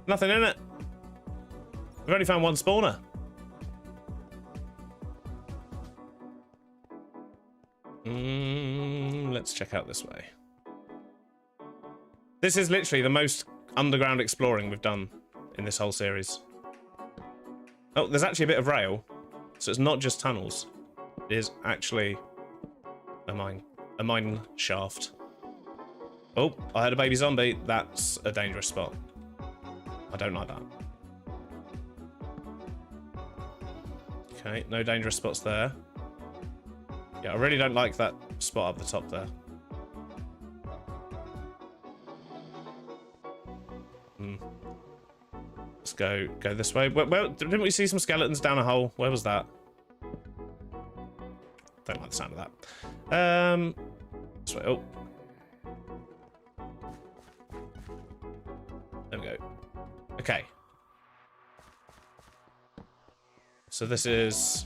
S1: Nothing in it. We've only found one spawner. Let's check out this way. This is literally the most underground exploring we've done in this whole series. Oh, there's actually a bit of rail, so it's not just tunnels. It is actually a mine shaft. Oh, I heard a baby zombie. That's a dangerous spot. I don't like that. Okay, no dangerous spots there. Yeah, I really don't like that spot up the top there. Let's go this way. Well, didn't we see some skeletons down a hole? Where was that? Don't like the sound of that. This way. Oh. There we go. Okay. So this is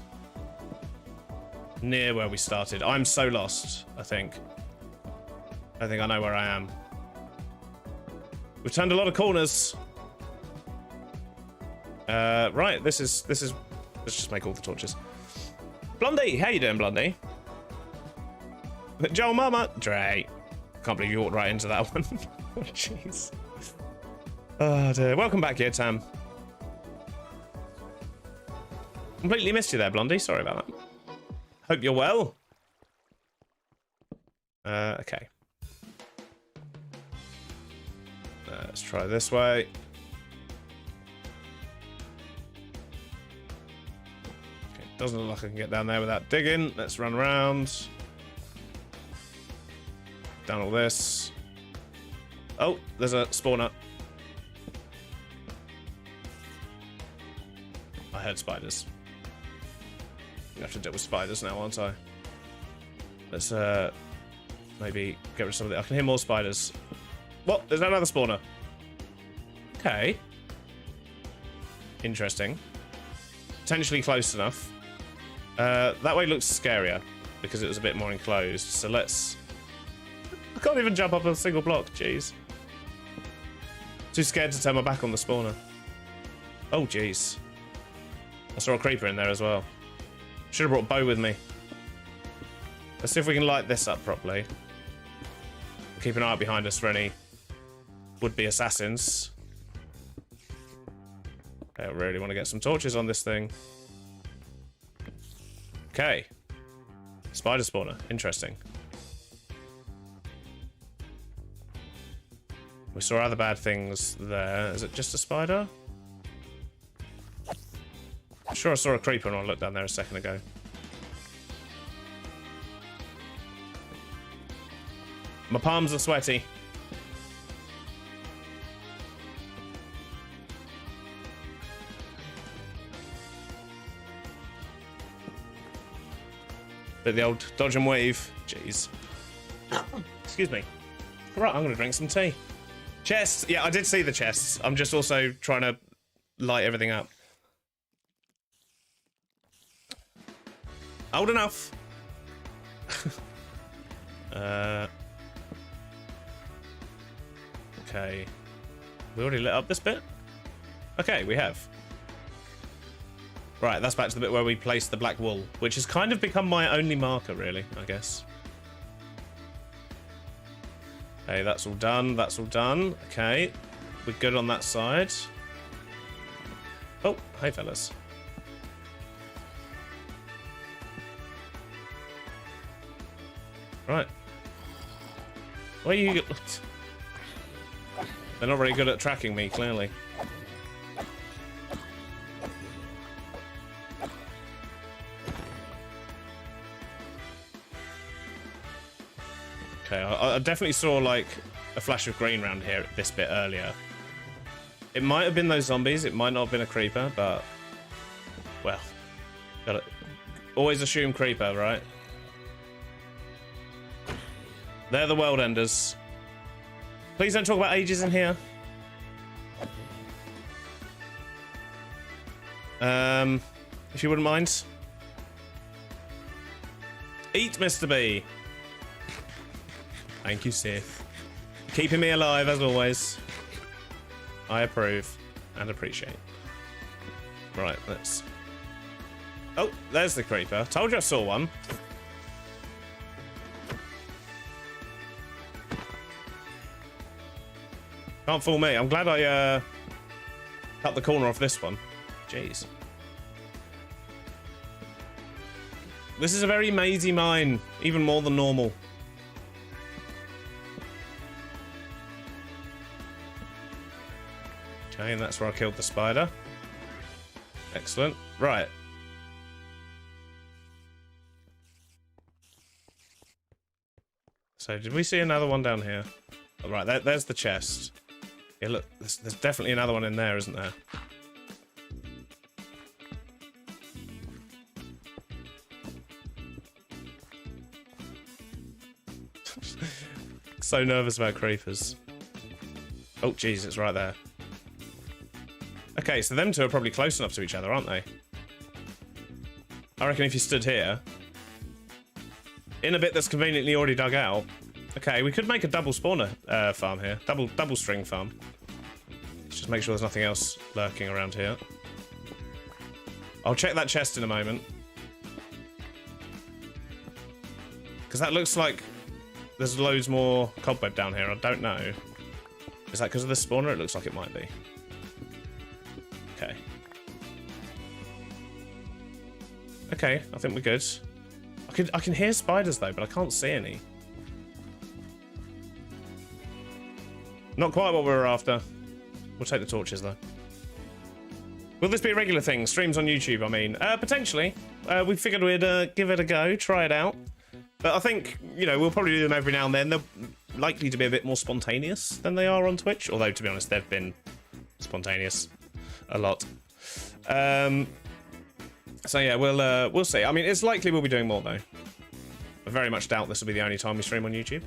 S1: near where we started. I'm so lost, I think. I think I know where I am. We've turned a lot of corners. Right, this is let's just make all the torches. Blondie, how you doing, Blondie? Joel Mama, Dre. Can't believe you walked right into that one. Oh, jeez. Oh dear. Welcome back here, Tam. Completely missed you there, Blondie. Sorry about that. Hope you're well. Okay. Let's try this way. Okay, doesn't look like I can get down there without digging. Let's run around. Down all this. Oh, there's a spawner. I heard spiders. I have to deal with spiders now, aren't I? Let's maybe get rid of some of the. I can hear more spiders. What? There's another spawner. Okay. Interesting. Potentially close enough. That way looks scarier because it was a bit more enclosed. So let's. I can't even jump up a single block. Jeez. Too scared to turn my back on the spawner. Oh, jeez. I saw a creeper in there as well. Should have brought Bo with me. Let's see if we can light this up properly. Keep an eye out behind us for any would-be assassins. I really want to get some torches on this thing. Okay. Spider spawner. Interesting. We saw other bad things there. Is it just a spider? I'm sure I saw a creeper when I looked down there a second ago. My palms are sweaty. Bit the old dodge and weave. Jeez. Excuse me. Right, I'm gonna drink some tea. Chests. Yeah, I did see the chests. I'm just also trying to light everything up. Old enough. Okay. We already lit up this bit? Okay, we have. Right, that's back to the bit where we placed the black wool, which has kind of become my only marker, really, I guess. Okay, that's all done. That's all done. Okay, we're good on that side. Oh, hey, fellas. Right. Where you... They're not very good at tracking me, clearly. Okay, I definitely saw, like, a flash of green around here at this bit earlier. It might have been those zombies, it might not have been a creeper, but... Well, gotta always assume creeper, right? They're the world enders. Please don't talk about ages in here. If you wouldn't mind. Eat, Mr. B. Thank you, Sith. Keeping me alive, as always. I approve and appreciate. Right, let's... Oh, there's the creeper. Told you I saw one. Can't fool me. I'm glad I cut the corner off this one. Jeez. This is a very mazy mine, even more than normal. Okay, and that's where I killed the spider. Excellent. Right. So, did we see another one down here? Oh, right, there's the chest. Yeah, look, there's definitely another one in there, isn't there? So nervous about creepers. Oh, jeez, it's right there. Okay, so them two are probably close enough to each other, aren't they? I reckon if you stood here, in a bit that's conveniently already dug out. Okay, we could make a double spawner farm here. Double string farm. Let's just make sure there's nothing else lurking around here. I'll check that chest in a moment. Because that looks like there's loads more cobweb down here. I don't know. Is that because of the spawner? It looks like it might be. Okay. Okay, I think we're good. I can hear spiders though, but I can't see any. Not quite what we were after. We'll take the torches though. Will this be a regular thing? Streams on YouTube, I mean. Potentially. We figured we'd give it a go, try it out. But I think, you know, we'll probably do them every now and then. They're likely to be a bit more spontaneous than they are on Twitch. Although, to be honest, they've been spontaneous a lot. So yeah, we'll see. I mean, it's likely we'll be doing more though. I very much doubt this will be the only time we stream on YouTube.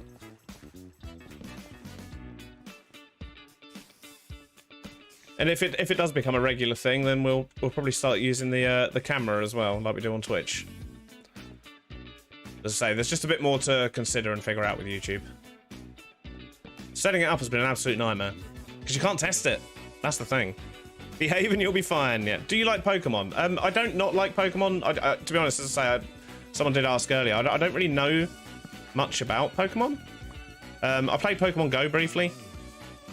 S1: And if it does become a regular thing, then we'll probably start using the camera as well, like we do on Twitch. As I say, there's just a bit more to consider and figure out with YouTube. Setting it up has been an absolute nightmare because you can't test it. That's the thing. Behave and you'll be fine. Yeah. Do you like Pokemon? I don't not like Pokemon. To be honest, as I say, someone did ask earlier. I don't really know much about Pokemon. I played Pokemon Go briefly.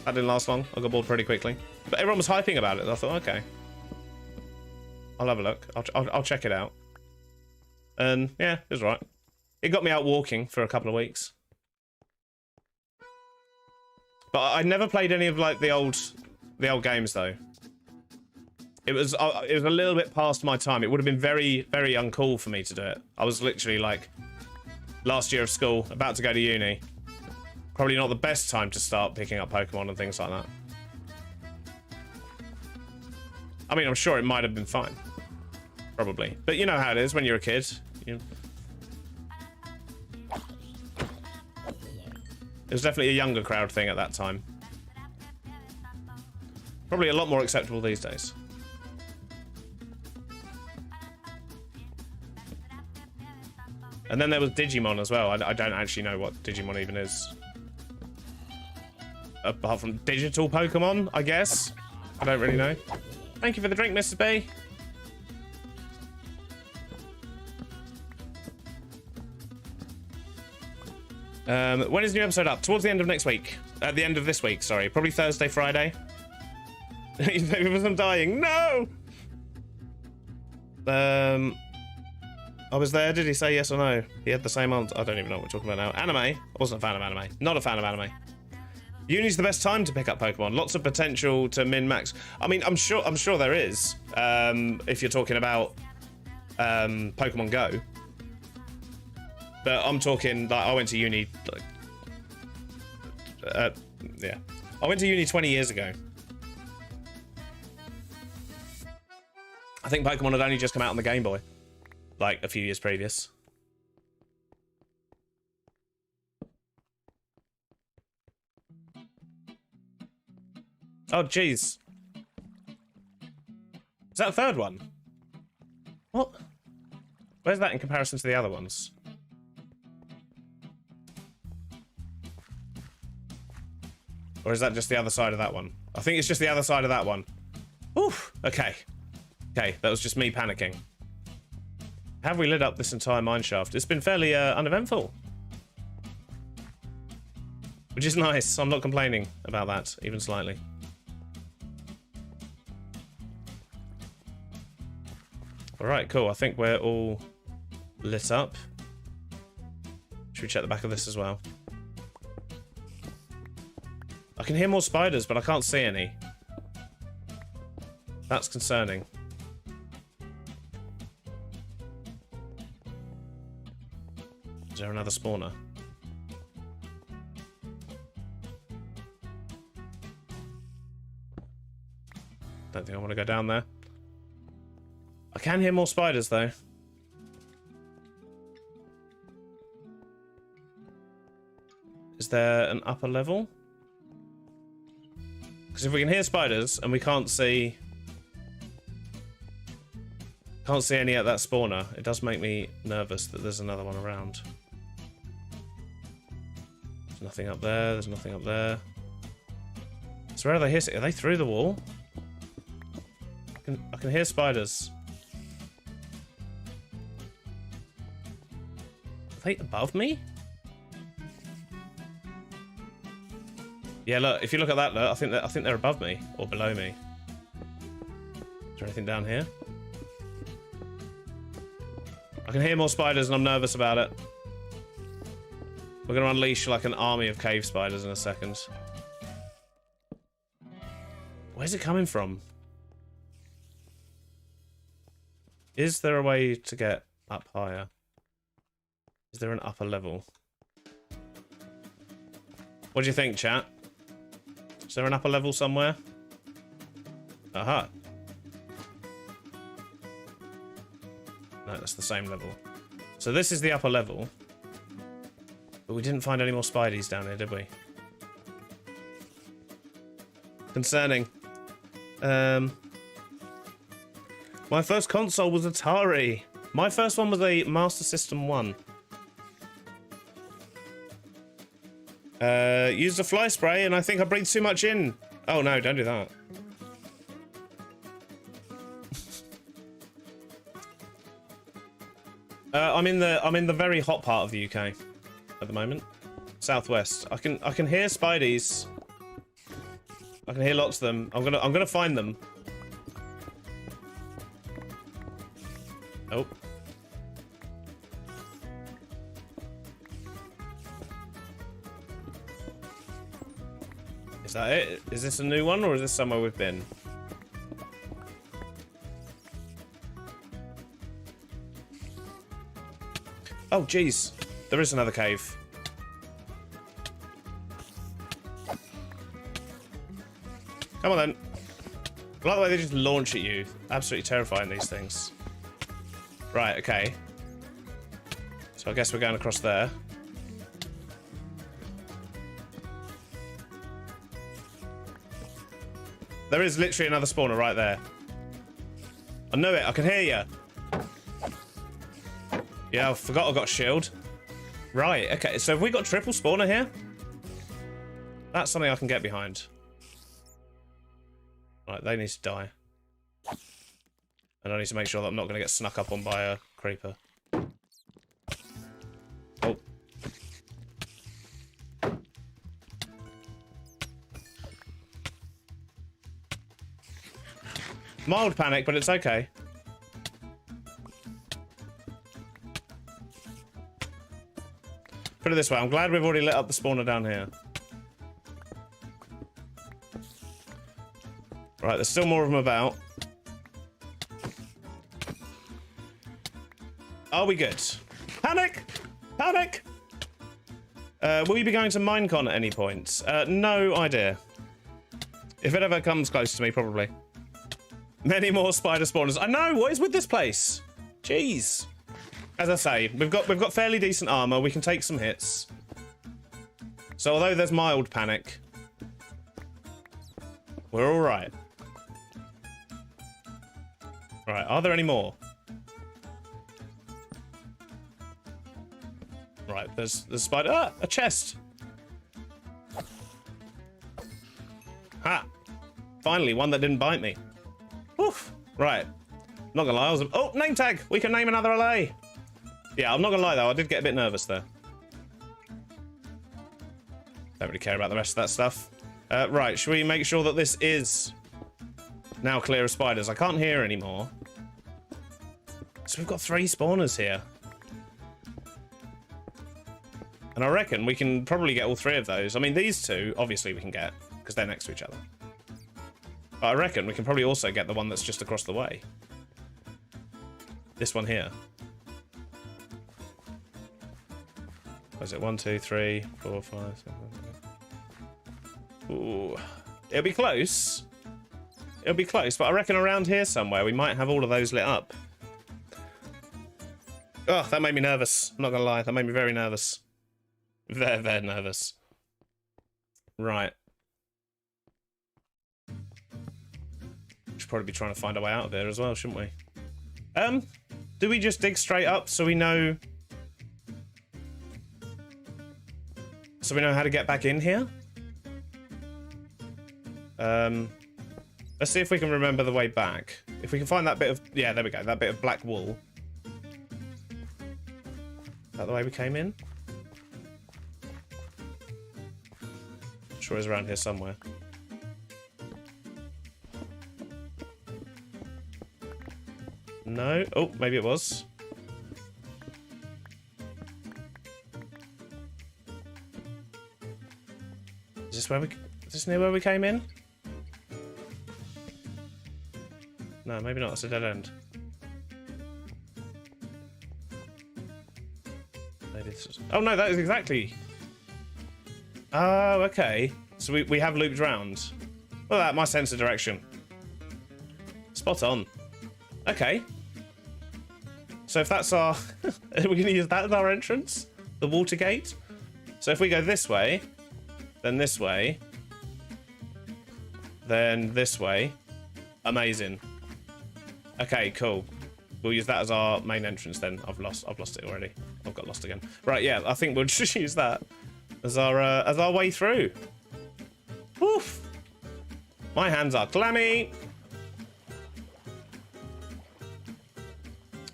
S1: That didn't last long. I got bored pretty quickly. But everyone was hyping about it. I thought, okay, I'll have a look. I'll check it out. And yeah, it was right. It got me out walking for a couple of weeks. But I never played any of like the old games though. It was a little bit past my time. It would have been very, very uncool for me to do it. I was literally like last year of school, about to go to uni. Probably not the best time to start picking up Pokemon and things like that. I mean, I'm sure it might have been fine. Probably. But you know how it is when you're a kid. It was definitely a younger crowd thing at that time. Probably a lot more acceptable these days. And then there was Digimon as well. I don't actually know what Digimon even is. Apart from digital Pokemon, I guess. I don't really know. Thank you for the drink, Mrs. B. When is the new episode up? Towards the end of next week. At the end of this week, sorry. Probably Thursday, Friday. Because I'm dying. No! I was there. Did he say yes or no? He had the same answer. I don't even know what we're talking about now. Anime? I wasn't a fan of anime. Not a fan of anime. Uni's the best time to pick up Pokemon. Lots of potential to min-max. I mean, I'm sure there is. If you're talking about Pokemon Go. But I'm talking like I went to uni. Yeah, I went to uni 20 years ago. I think Pokemon had only just come out on the Game Boy, like a few years previous. Oh, jeez. Is that a third one? What? Where's that in comparison to the other ones? Or is that just the other side of that one? I think it's just the other side of that one. Oof. Okay. Okay, that was just me panicking. Have we lit up this entire mineshaft? It's been fairly uneventful. Which is nice. I'm not complaining about that, even slightly. Alright, cool. I think we're all lit up. Should we check the back of this as well? I can hear more spiders, but I can't see any. That's concerning. Is there another spawner? Don't think I want to go down there. I can hear more spiders, though. Is there an upper level? Because if we can hear spiders and we can't see any at that spawner, it does make me nervous that there's another one around. There's nothing up there. There's nothing up there. So where are they hitting? Are they through the wall? I can hear spiders. Are they above me? Yeah, look. If you look at that, look, I think they're above me or below me. Is there anything down here? I can hear more spiders, and I'm nervous about it. We're gonna unleash like an army of cave spiders in a second. Where's it coming from? Is there a way to get up higher? Is there an upper level? What do you think, chat? Is there an upper level somewhere? Aha. No, that's the same level. So this is the upper level. But we didn't find any more spideys down here, did we? Concerning. My first console was Atari. My first one was a Master System 1. Used a fly spray and I think I breathed too much in. Oh no, don't do that. I'm in the very hot part of the UK at the moment. Southwest. I can hear spideys. I can hear lots of them. I'm gonna find them. Oh. Is that it? Is this a new one, or is this somewhere we've been? Oh, jeez. There is another cave. Come on, then. I like the way they just launch at you. Absolutely terrifying, these things. Right, okay. So I guess we're going across there. There is literally another spawner right there. I knew it. I can hear you. Yeah, I forgot I got a shield. Right, okay. So have we got triple spawner here? That's something I can get behind. Right, they need to die. And I need to make sure that I'm not going to get snuck up on by a creeper. Oh. Mild panic, but it's okay. Put it this way, I'm glad we've already lit up the spawner down here. Right, there's still more of them about. Are we good? Panic! Panic! Will you be going to Minecon at any point? No idea. If it ever comes close to me, probably. Many more spider spawners. I know, what is with this place? Jeez. As I say, we've got fairly decent armor. We can take some hits. So although there's mild panic, we're all right. Right, are there any more? Right, there's spider. Ah, a chest. Ha! Finally, one that didn't bite me. Oof. Right. Not gonna lie, I was. Oh, name tag. We can name another LA. Yeah, I'm not gonna lie though. I did get a bit nervous there. Don't really care about the rest of that stuff. Right, should we make sure that this is now clear of spiders? I can't hear anymore. So we've got 3 spawners here. And I reckon we can probably get all 3 of those. I mean, these 2, obviously we can get, because they're next to each other. But I reckon we can probably also get the one that's just across the way. This one here. What is it? 1, 2, 3, 4, 5, 6, 7, 8. Ooh. It'll be close. It'll be close, but I reckon around here somewhere we might have all of those lit up. Oh, that made me nervous. I'm not gonna lie, that made me very nervous. Very, very nervous. Right. Should probably be trying to find a way out of here as well, shouldn't we? Do we just dig straight up so we know... So we know how to get back in here? Let's see if we can remember the way back. If we can find that bit of... Yeah, there we go. That bit of black wool. Is that the way we came in? Sure it's around here somewhere. No. Oh, maybe it was. Is this where we... Is this near where we came in? No, maybe not. It's a dead end. Maybe this is... Oh no, that is exactly... Oh, okay. So we have looped round. Well, that my sense of direction. Spot on. Okay. So if that's our... We're going to use that as our entrance? The water gate? So if we go this way, then this way, then this way. Amazing. Okay, cool. We'll use that as our main entrance then. I've lost it already. I've got lost again. Right, yeah, I think we'll just use that as our way through. Woof. My hands are clammy.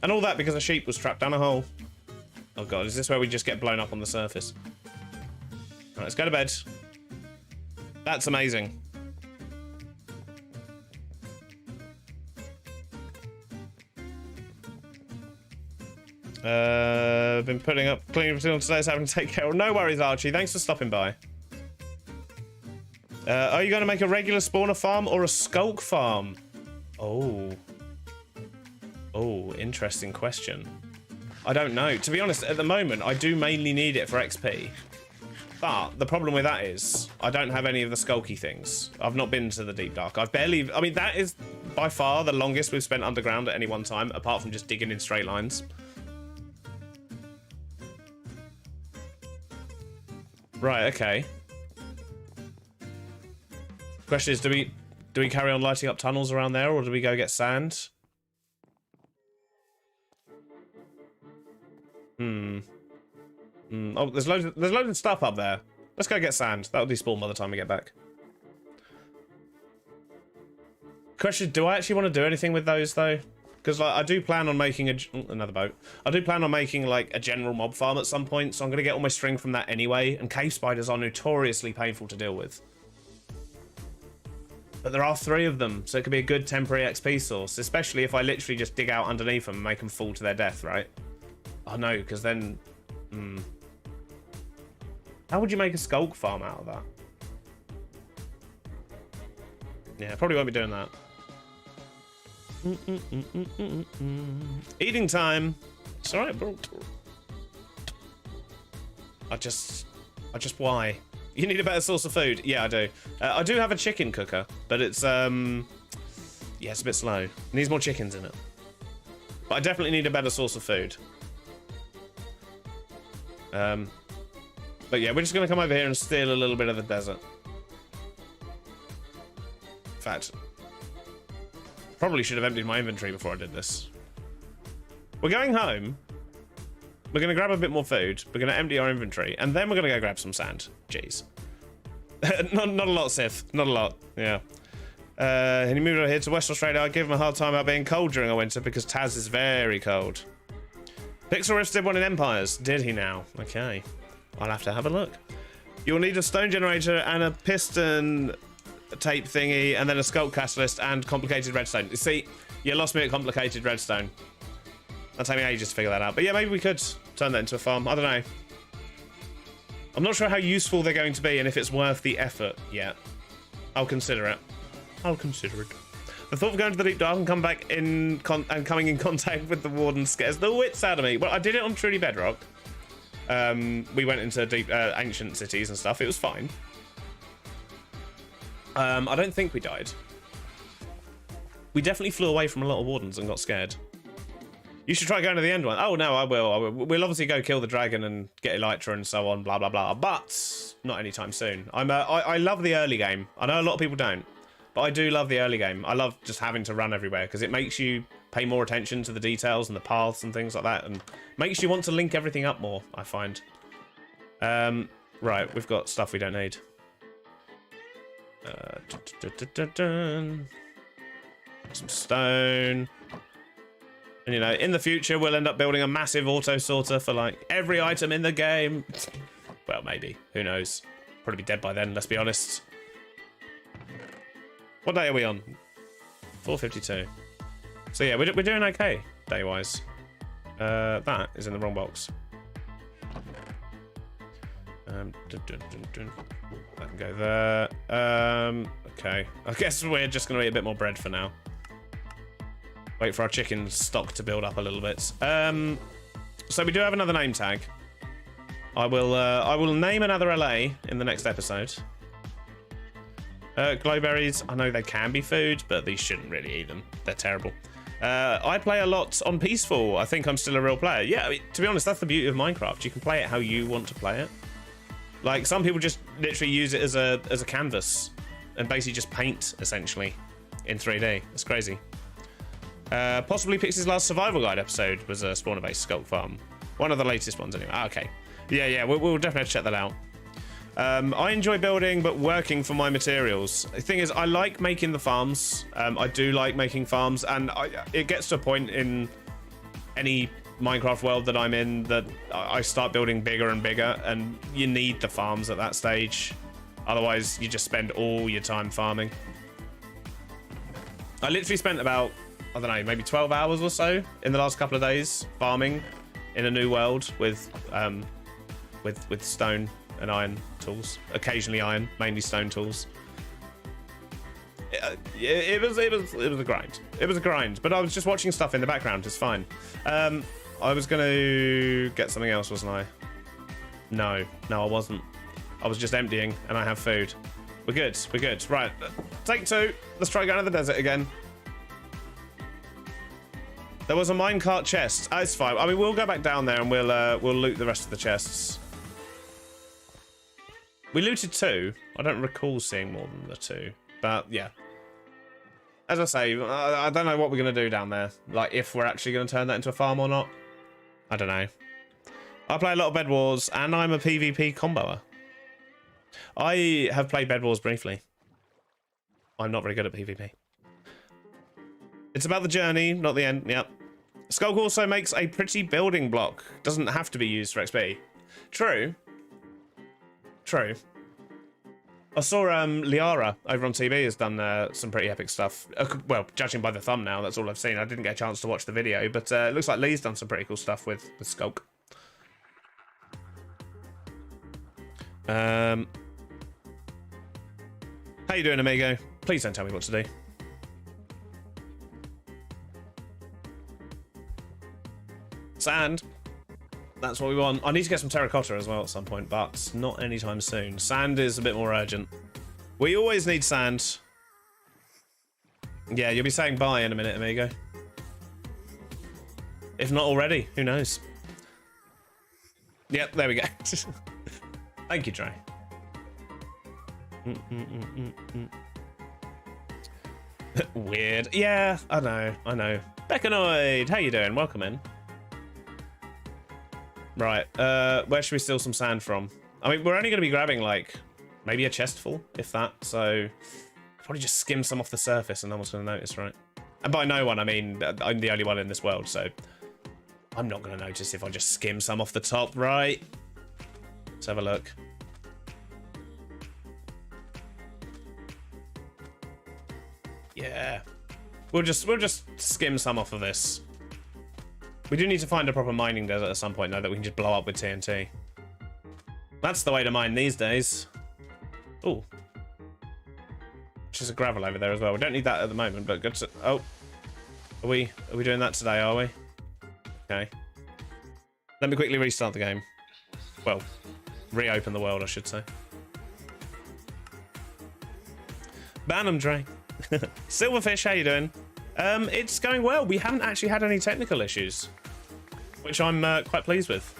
S1: And all that because a sheep was trapped down a hole. Oh god, is this where we just get blown up on the surface? Alright, let's go to bed. That's amazing. Been putting up cleaning today, so having to take care of. No worries, Archie. Thanks for stopping by. Are you going to make a regular spawner farm or a skulk farm? Oh, interesting question. I don't know. To be honest, at the moment, I do mainly need it for XP. But the problem with that is I don't have any of the skulky things. I've not been to the deep dark. I've barely... I mean, that is by far the longest we've spent underground at any one time, apart from just digging in straight lines. Right, okay. Question is, do we carry on lighting up tunnels around there, or do we go get sand? Oh, there's loads of stuff up there. Let's go get sand. That'll despawn by the time we get back. Question, do I actually want to do anything with those though? Because like, I do plan on making another boat. I do plan on making like a general mob farm at some point, so I'm going to get all my string from that anyway, and cave spiders are notoriously painful to deal with. But there are 3 of them, so it could be a good temporary XP source, especially if I literally just dig out underneath them and make them fall to their death, right? Oh no, because then... How would you make a skulk farm out of that? Yeah, probably won't be doing that. Eating time. It's alright, bro. I just why? You need a better source of food. Yeah, I do. I do have a chicken cooker, but it's yeah, it's a bit slow. It needs more chickens in it. But I definitely need a better source of food. But yeah, we're just gonna come over here and steal a little bit of the desert. In fact, probably should have emptied my inventory before I did this. We're going home. We're gonna grab a bit more food. We're gonna empty our inventory, and then we're gonna go grab some sand. Jeez. not a lot, Sith. Not a lot. Yeah. And he moved over here to West Australia. I give him a hard time about being cold during a winter because Taz is very cold. Pixel Rift did one in Empires. Did he now? Okay. I'll have to have a look. You'll need a stone generator and a piston tape thingy, and then a sculpt catalyst and complicated redstone. You see, you lost me at complicated redstone. That'll take me ages to figure that out. But yeah, maybe we could turn that into a farm. I don't know. I'm not sure how useful they're going to be and if it's worth the effort yet. I'll consider it. I'll consider it. The thought of going to the deep dark and coming in contact with the warden scares the wits out of me. Well, I did it on Truly Bedrock. We went into deep ancient cities and stuff. It was fine. I don't think we died. We definitely flew away from a lot of wardens and got scared. You should try going to the end one. Oh no, I will. We'll obviously go kill the dragon and get Elytra and so on, blah blah blah. But not anytime soon. I love the early game. I know a lot of people don't, but I do love the early game. I love just having to run everywhere because it makes you pay more attention to the details and the paths and things like that, and makes you want to link everything up more, I find. Right, we've got stuff we don't need. Some stone. And, you know, in the future, we'll end up building a massive auto sorter for, like, every item in the game. Well, maybe. Who knows? Probably be dead by then, let's be honest. What day are we on? 4:52. So, yeah, we're doing okay, day-wise. That is in the wrong box. That can go there. Okay. I guess we're just going to eat a bit more bread for now. Wait for our chicken stock to build up a little bit. So we do have another name tag. I will name another LA in the next episode. Glowberries, I know they can be food, but these shouldn't really eat them. They're terrible. I play a lot on Peaceful. I think I'm still a real player. Yeah, I mean, to be honest, that's the beauty of Minecraft. You can play it how you want to play it. Like, some people just literally use it as a canvas and basically just paint, essentially, in 3D. It's crazy. Possibly Pixie's last survival guide episode was a spawner-based sculpt farm. One of the latest ones, anyway. Ah, okay. Yeah, we'll definitely have to check that out. I enjoy building, but working for my materials. The thing is, I like making the farms. I do like making farms, and it gets to a point in any Minecraft world that I'm in that I start building bigger and bigger, and you need the farms at that stage. Otherwise, you just spend all your time farming. I literally spent about, I don't know, maybe 12 hours or so in the last couple of days farming in a new world with stone and iron tools. Occasionally iron, mainly stone tools. It was a grind. It was a grind, but I was just watching stuff in the background. It's fine. I was gonna get something else, wasn't I? No, I wasn't. I was just emptying, and I have food. We're good. We're good. Right, take 2. Let's try going to the desert again. There was a minecart chest. Oh, it's fine. I mean, we'll go back down there and we'll loot the rest of the chests. We looted 2. I don't recall seeing more than the 2, but yeah. As I say, I don't know what we're going to do down there. Like, if we're actually going to turn that into a farm or not. I don't know. I play a lot of Bed Wars, and I'm a PvP comboer. I have played Bed Wars briefly. I'm not very good at PvP. It's about the journey, not the end. Yep. Skulk also makes a pretty building block. Doesn't have to be used for XP. True. True. I saw Liara over on TV has done some pretty epic stuff. Well, judging by the thumbnail, that's all I've seen. I didn't get a chance to watch the video, but it looks like Lee's done some pretty cool stuff with Skulk. How you doing, amigo? Please don't tell me what to do. Sand. That's what we want. I need to get some terracotta as well at some point, but not anytime soon. Sand is a bit more urgent. We always need sand. Yeah, you'll be saying bye in a minute, amigo. If not already, who knows? Yep, there we go. Thank you, Dre. Weird. Yeah, I know. Beckanoid, how you doing? Welcome in. Right, where should we steal some sand from? I mean, we're only going to be grabbing, like, maybe a chest full, if that, so probably just skim some off the surface and no one's going to notice, right? And by no one, I mean, I'm the only one in this world, so I'm not going to notice if I just skim some off the top, right? Let's have a look. Yeah. We'll just skim some off of this. We do need to find a proper mining desert at some point, though, that we can just blow up with TNT. That's the way to mine these days. Ooh. There's a gravel over there as well. We don't need that at the moment, but good to... Oh. Are we doing that today, are we? Okay. Let me quickly restart the game. Well, reopen the world, I should say. Ban 'em, Dre. Silverfish, how you doing? It's going well. We haven't actually had any technical issues, which I'm quite pleased with.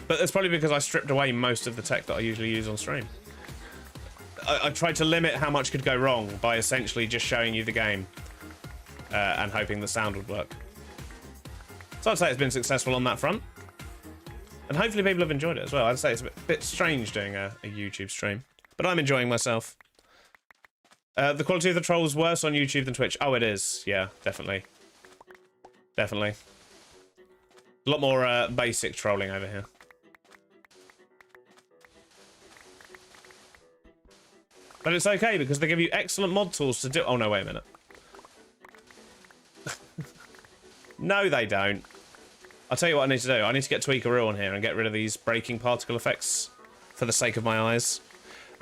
S1: But that's probably because I stripped away most of the tech that I usually use on stream. I tried to limit how much could go wrong by essentially just showing you the game and hoping the sound would work. So I'd say it's been successful on that front. And hopefully people have enjoyed it as well. I'd say it's a bit strange doing a YouTube stream, but I'm enjoying myself. The quality of the troll is worse on YouTube than Twitch. Oh, it is. Yeah, definitely. Definitely. A lot more basic trolling over here. But it's okay because they give you excellent mod tools to do... Oh, no, wait a minute. No, they don't. I'll tell you what I need to do. I need to get Tweakeroo on here and get rid of these breaking particle effects for the sake of my eyes.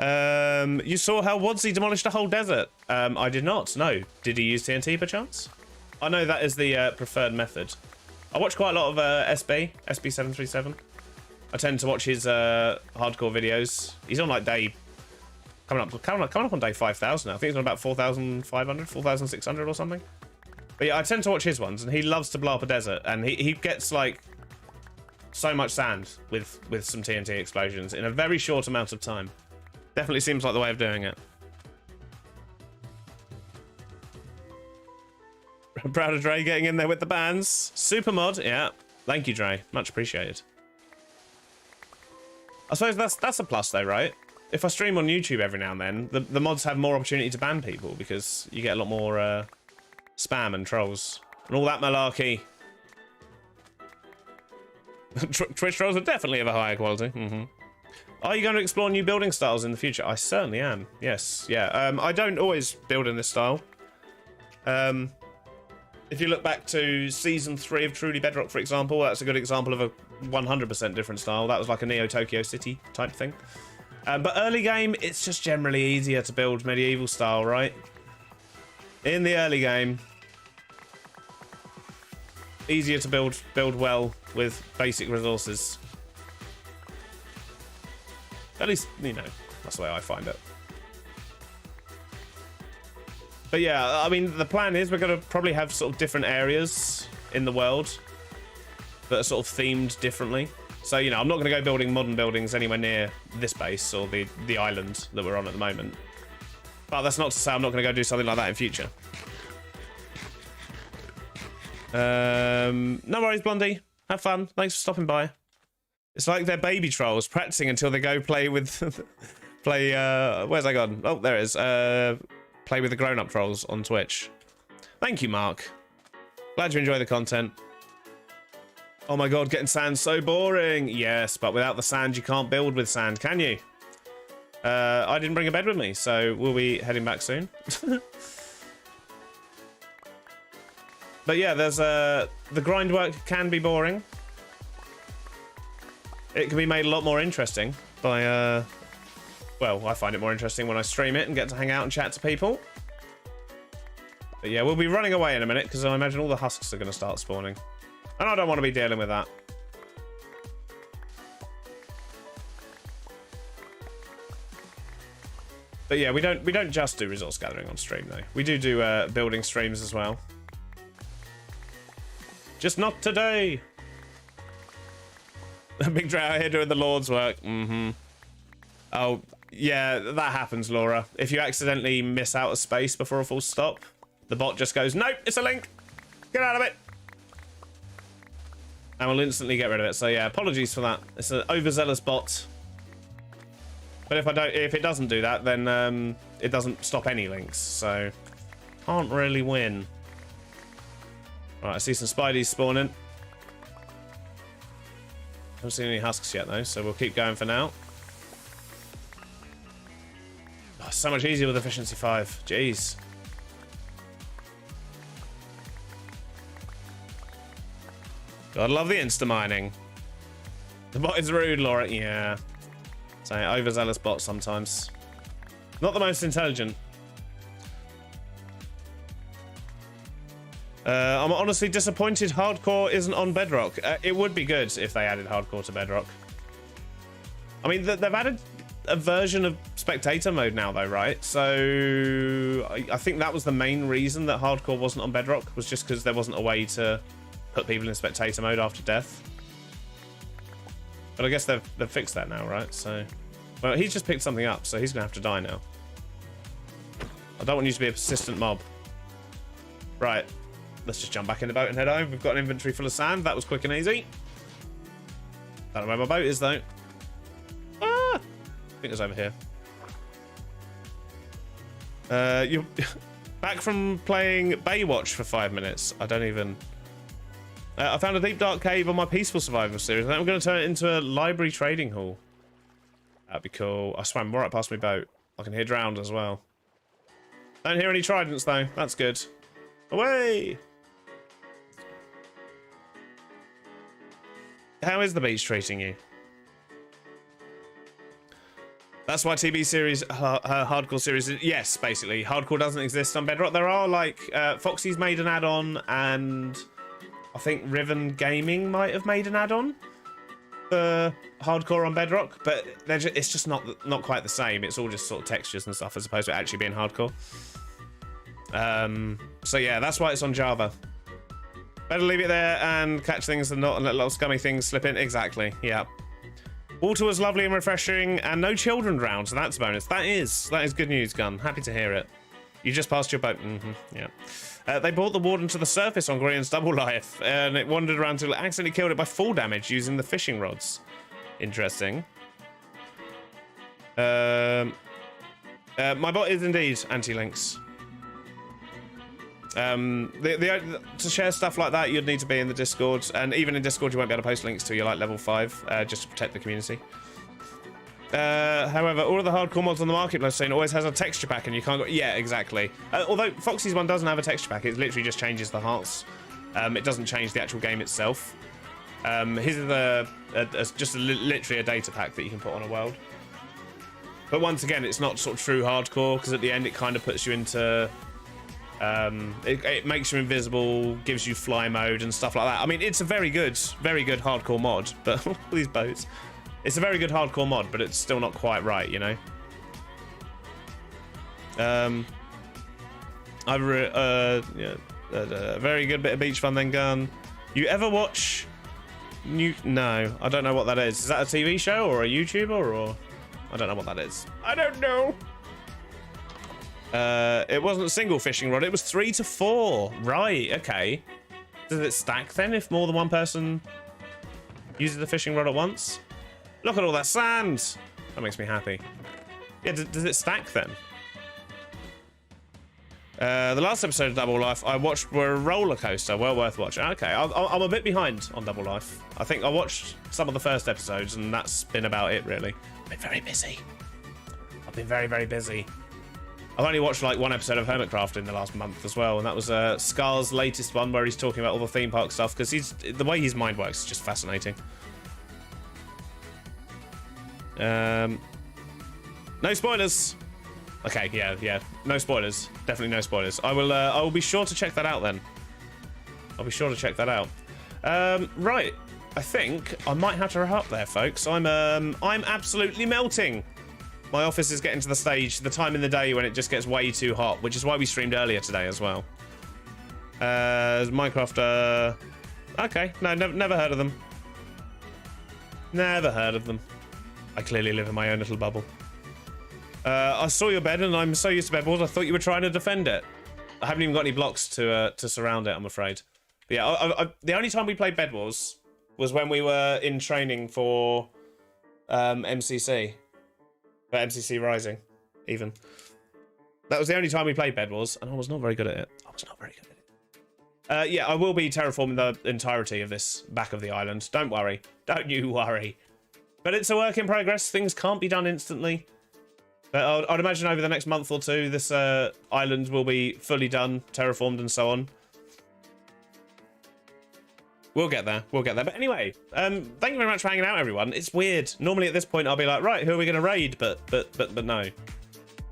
S1: You saw how Wadsy demolished a whole desert. I did not, no. Did he use TNT perchance? I know that is the preferred method. I watch quite a lot of SB737. I tend to watch his hardcore videos. He's on like day... Coming up on day 5,000 now. I think he's on about 4,500, 4,600 or something. But yeah, I tend to watch his ones, and he loves to blow up a desert, and he gets like so much sand with some TNT explosions in a very short amount of time. Definitely seems like the way of doing it. Proud of Dre getting in there with the bands. Super mod, yeah. Thank you, Dre. Much appreciated. I suppose that's a plus though, right? If I stream on YouTube every now and then, the mods have more opportunity to ban people because you get a lot more spam and trolls and all that malarkey. Twitch trolls are definitely of a higher quality. Are you going to explore new building styles in the future? I certainly am. Yes, yeah. I don't always build in this style. If you look back to Season 3 of Truly Bedrock, for example, that's a good example of a 100% different style. That was like a Neo Tokyo City type thing. But early game, it's just generally easier to build medieval style, right? In the early game. Easier to build well with basic resources. At least, you know, that's the way I find it. But yeah, I mean, the plan is we're going to probably have sort of different areas in the world that are sort of themed differently. So, you know, I'm not going to go building modern buildings anywhere near this base or the island that we're on at the moment. But that's not to say I'm not going to go do something like that in future. No worries, Blondie. Have fun. Thanks for stopping by. It's like they're baby trolls practicing until they go play with... where's I gone? Oh, there it is. Play with the grown-up trolls on Twitch. Thank you, Mark. Glad you enjoy the content. Oh my god, getting sand's so boring. Yes, but without the sand, you can't build with sand, can you? I didn't bring a bed with me, so we'll be heading back soon. But yeah, there's the grind work can be boring. It can be made a lot more interesting by well, I find it more interesting when I stream it and get to hang out and chat to people. But yeah, we'll be running away in a minute because I imagine all the husks are going to start spawning. And I don't want to be dealing with that. But yeah, we don't just do resource gathering on stream though. We do building streams as well. Just not today. Big Drow here doing the Lord's work. Mm-hmm. Oh, yeah, that happens, Laura. If you accidentally miss out a space before a full stop, the bot just goes, nope, it's a link. Get out of it. And we'll instantly get rid of it. So yeah, apologies for that. It's an overzealous bot. But if it doesn't do that, then it doesn't stop any links. So can't really win. Right, I see some spideys spawning. Haven't seen any husks yet though, so we'll keep going for now. Oh, so much easier with efficiency 5. Jeez. God, I love the insta mining. The bot is rude, Laura. Yeah. So overzealous bot sometimes. Not the most intelligent. I'm honestly disappointed hardcore isn't on Bedrock. It would be good if they added hardcore to Bedrock. I mean, they've added a version of spectator mode now though, right? So I think that was the main reason that hardcore wasn't on Bedrock, was just because there wasn't a way to put people in spectator mode after death. But I guess they've fixed that now, right? So, well, he's just picked something up, so he's gonna have to die now. I don't want you to be a persistent mob. Right, let's just jump back in the boat and head home. We've got an inventory full of sand. That was quick and easy. Don't know where my boat is though. Ah! I think it's over here. You're back from playing Baywatch for 5 minutes. I don't even... I found a deep dark cave on my Peaceful Survival series. I think I'm going to turn it into a library trading hall. That'd be cool. I swam right past my boat. I can hear drowned as well. Don't hear any tridents though. That's good. Away! How is the beach treating you? That's why TB series, her hardcore series, yes, basically. Hardcore doesn't exist on Bedrock. There are, like, Foxy's made an add-on, and I think Riven Gaming might have made an add-on for hardcore on Bedrock, but it's just not quite the same. It's all just sort of textures and stuff as opposed to actually being hardcore. So yeah, that's why it's on Java. Better leave it there and catch things and not let little scummy things slip in. Exactly, yeah. Water was lovely and refreshing, and no children drowned, so that's a bonus. That is good news, Gun. Happy to hear it. You just passed your boat. Yeah. They brought the warden to the surface on Green's Double Life, and it wandered around until it accidentally killed it by fall damage using the fishing rods. Interesting. My bot is indeed anti-links. To share stuff like that, you'd need to be in the Discord, and even in Discord, you won't be able to post links till you're like level 5, just to protect the community. However, all of the hardcore mods on the marketplace scene always has a texture pack, and you can't go. Yeah, exactly. Although Foxy's one doesn't have a texture pack, it literally just changes the hearts. It doesn't change the actual game itself. His is just literally a data pack that you can put on a world. But once again, it's not sort of true hardcore, because at the end it kind of puts you into It makes you invisible, gives you fly mode and stuff like that. I mean, it's a very good hardcore mod, but all these boats. It's a very good hardcore mod, but it's still not quite right, you know? A very good bit of beach fun then gun. You ever watch... No, I don't know what that is. Is that a TV show or a YouTuber or... I don't know what that is. I don't know. It wasn't a single fishing rod, it was 3 to 4. Right, okay. Does it stack then if more than one person uses the fishing rod at once? Look at all that sand! That makes me happy. Yeah, does it stack then? The last episode of Double Life I watched were a roller coaster, well worth watching. Okay, I'm a bit behind on Double Life. I think I watched some of the first episodes and that's been about it really. I've been very busy. I've been very, very busy. I've only watched like one episode of Hermitcraft in the last month as well, and that was Scar's latest one where he's talking about all the theme park stuff because the way his mind works is just fascinating. No spoilers. Okay, yeah, no spoilers. Definitely no spoilers. I will be sure to check that out then. I'll be sure to check that out. Right, I think I might have to wrap up there, folks. I'm absolutely melting. My office is getting to the stage, the time in the day when it just gets way too hot, which is why we streamed earlier today as well. Minecraft, okay, no, never heard of them. Never heard of them. I clearly live in my own little bubble. I saw your bed and I'm so used to bed walls, I thought you were trying to defend it. I haven't even got any blocks to surround it, I'm afraid. But yeah, the only time we played Bed Wars was when we were in training for MCC. For MCC Rising, even. That was the only time we played Bed Wars, and I was not very good at it. Yeah, I will be terraforming the entirety of this back of the island. Don't worry. Don't you worry. But it's a work in progress. Things can't be done instantly. But I'd imagine over the next month or two, this island will be fully done, terraformed, and so on. We'll get there. We'll get there. But anyway, thank you very much for hanging out, everyone. It's weird. Normally at this point, I'll be like, right, who are we going to raid? But no.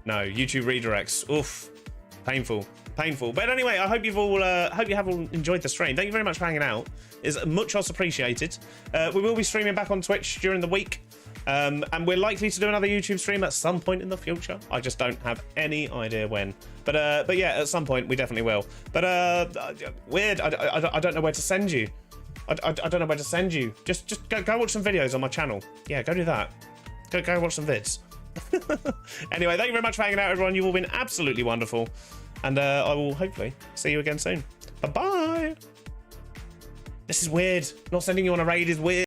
S1: No, YouTube redirects. Oof. Painful. Painful. But anyway, I hope you have all enjoyed the stream. Thank you very much for hanging out. It's much appreciated. We will be streaming back on Twitch during the week. And we're likely to do another YouTube stream at some point in the future. I just don't have any idea when. But yeah, at some point we definitely will. But weird. I don't know where to send you. I don't know where to send you. Just go watch some videos on my channel. Yeah, go do that. Go watch some vids. Anyway, thank you very much for hanging out, everyone. You've all been absolutely wonderful. And I will hopefully see you again soon. Bye-bye. This is weird. Not sending you on a raid is weird.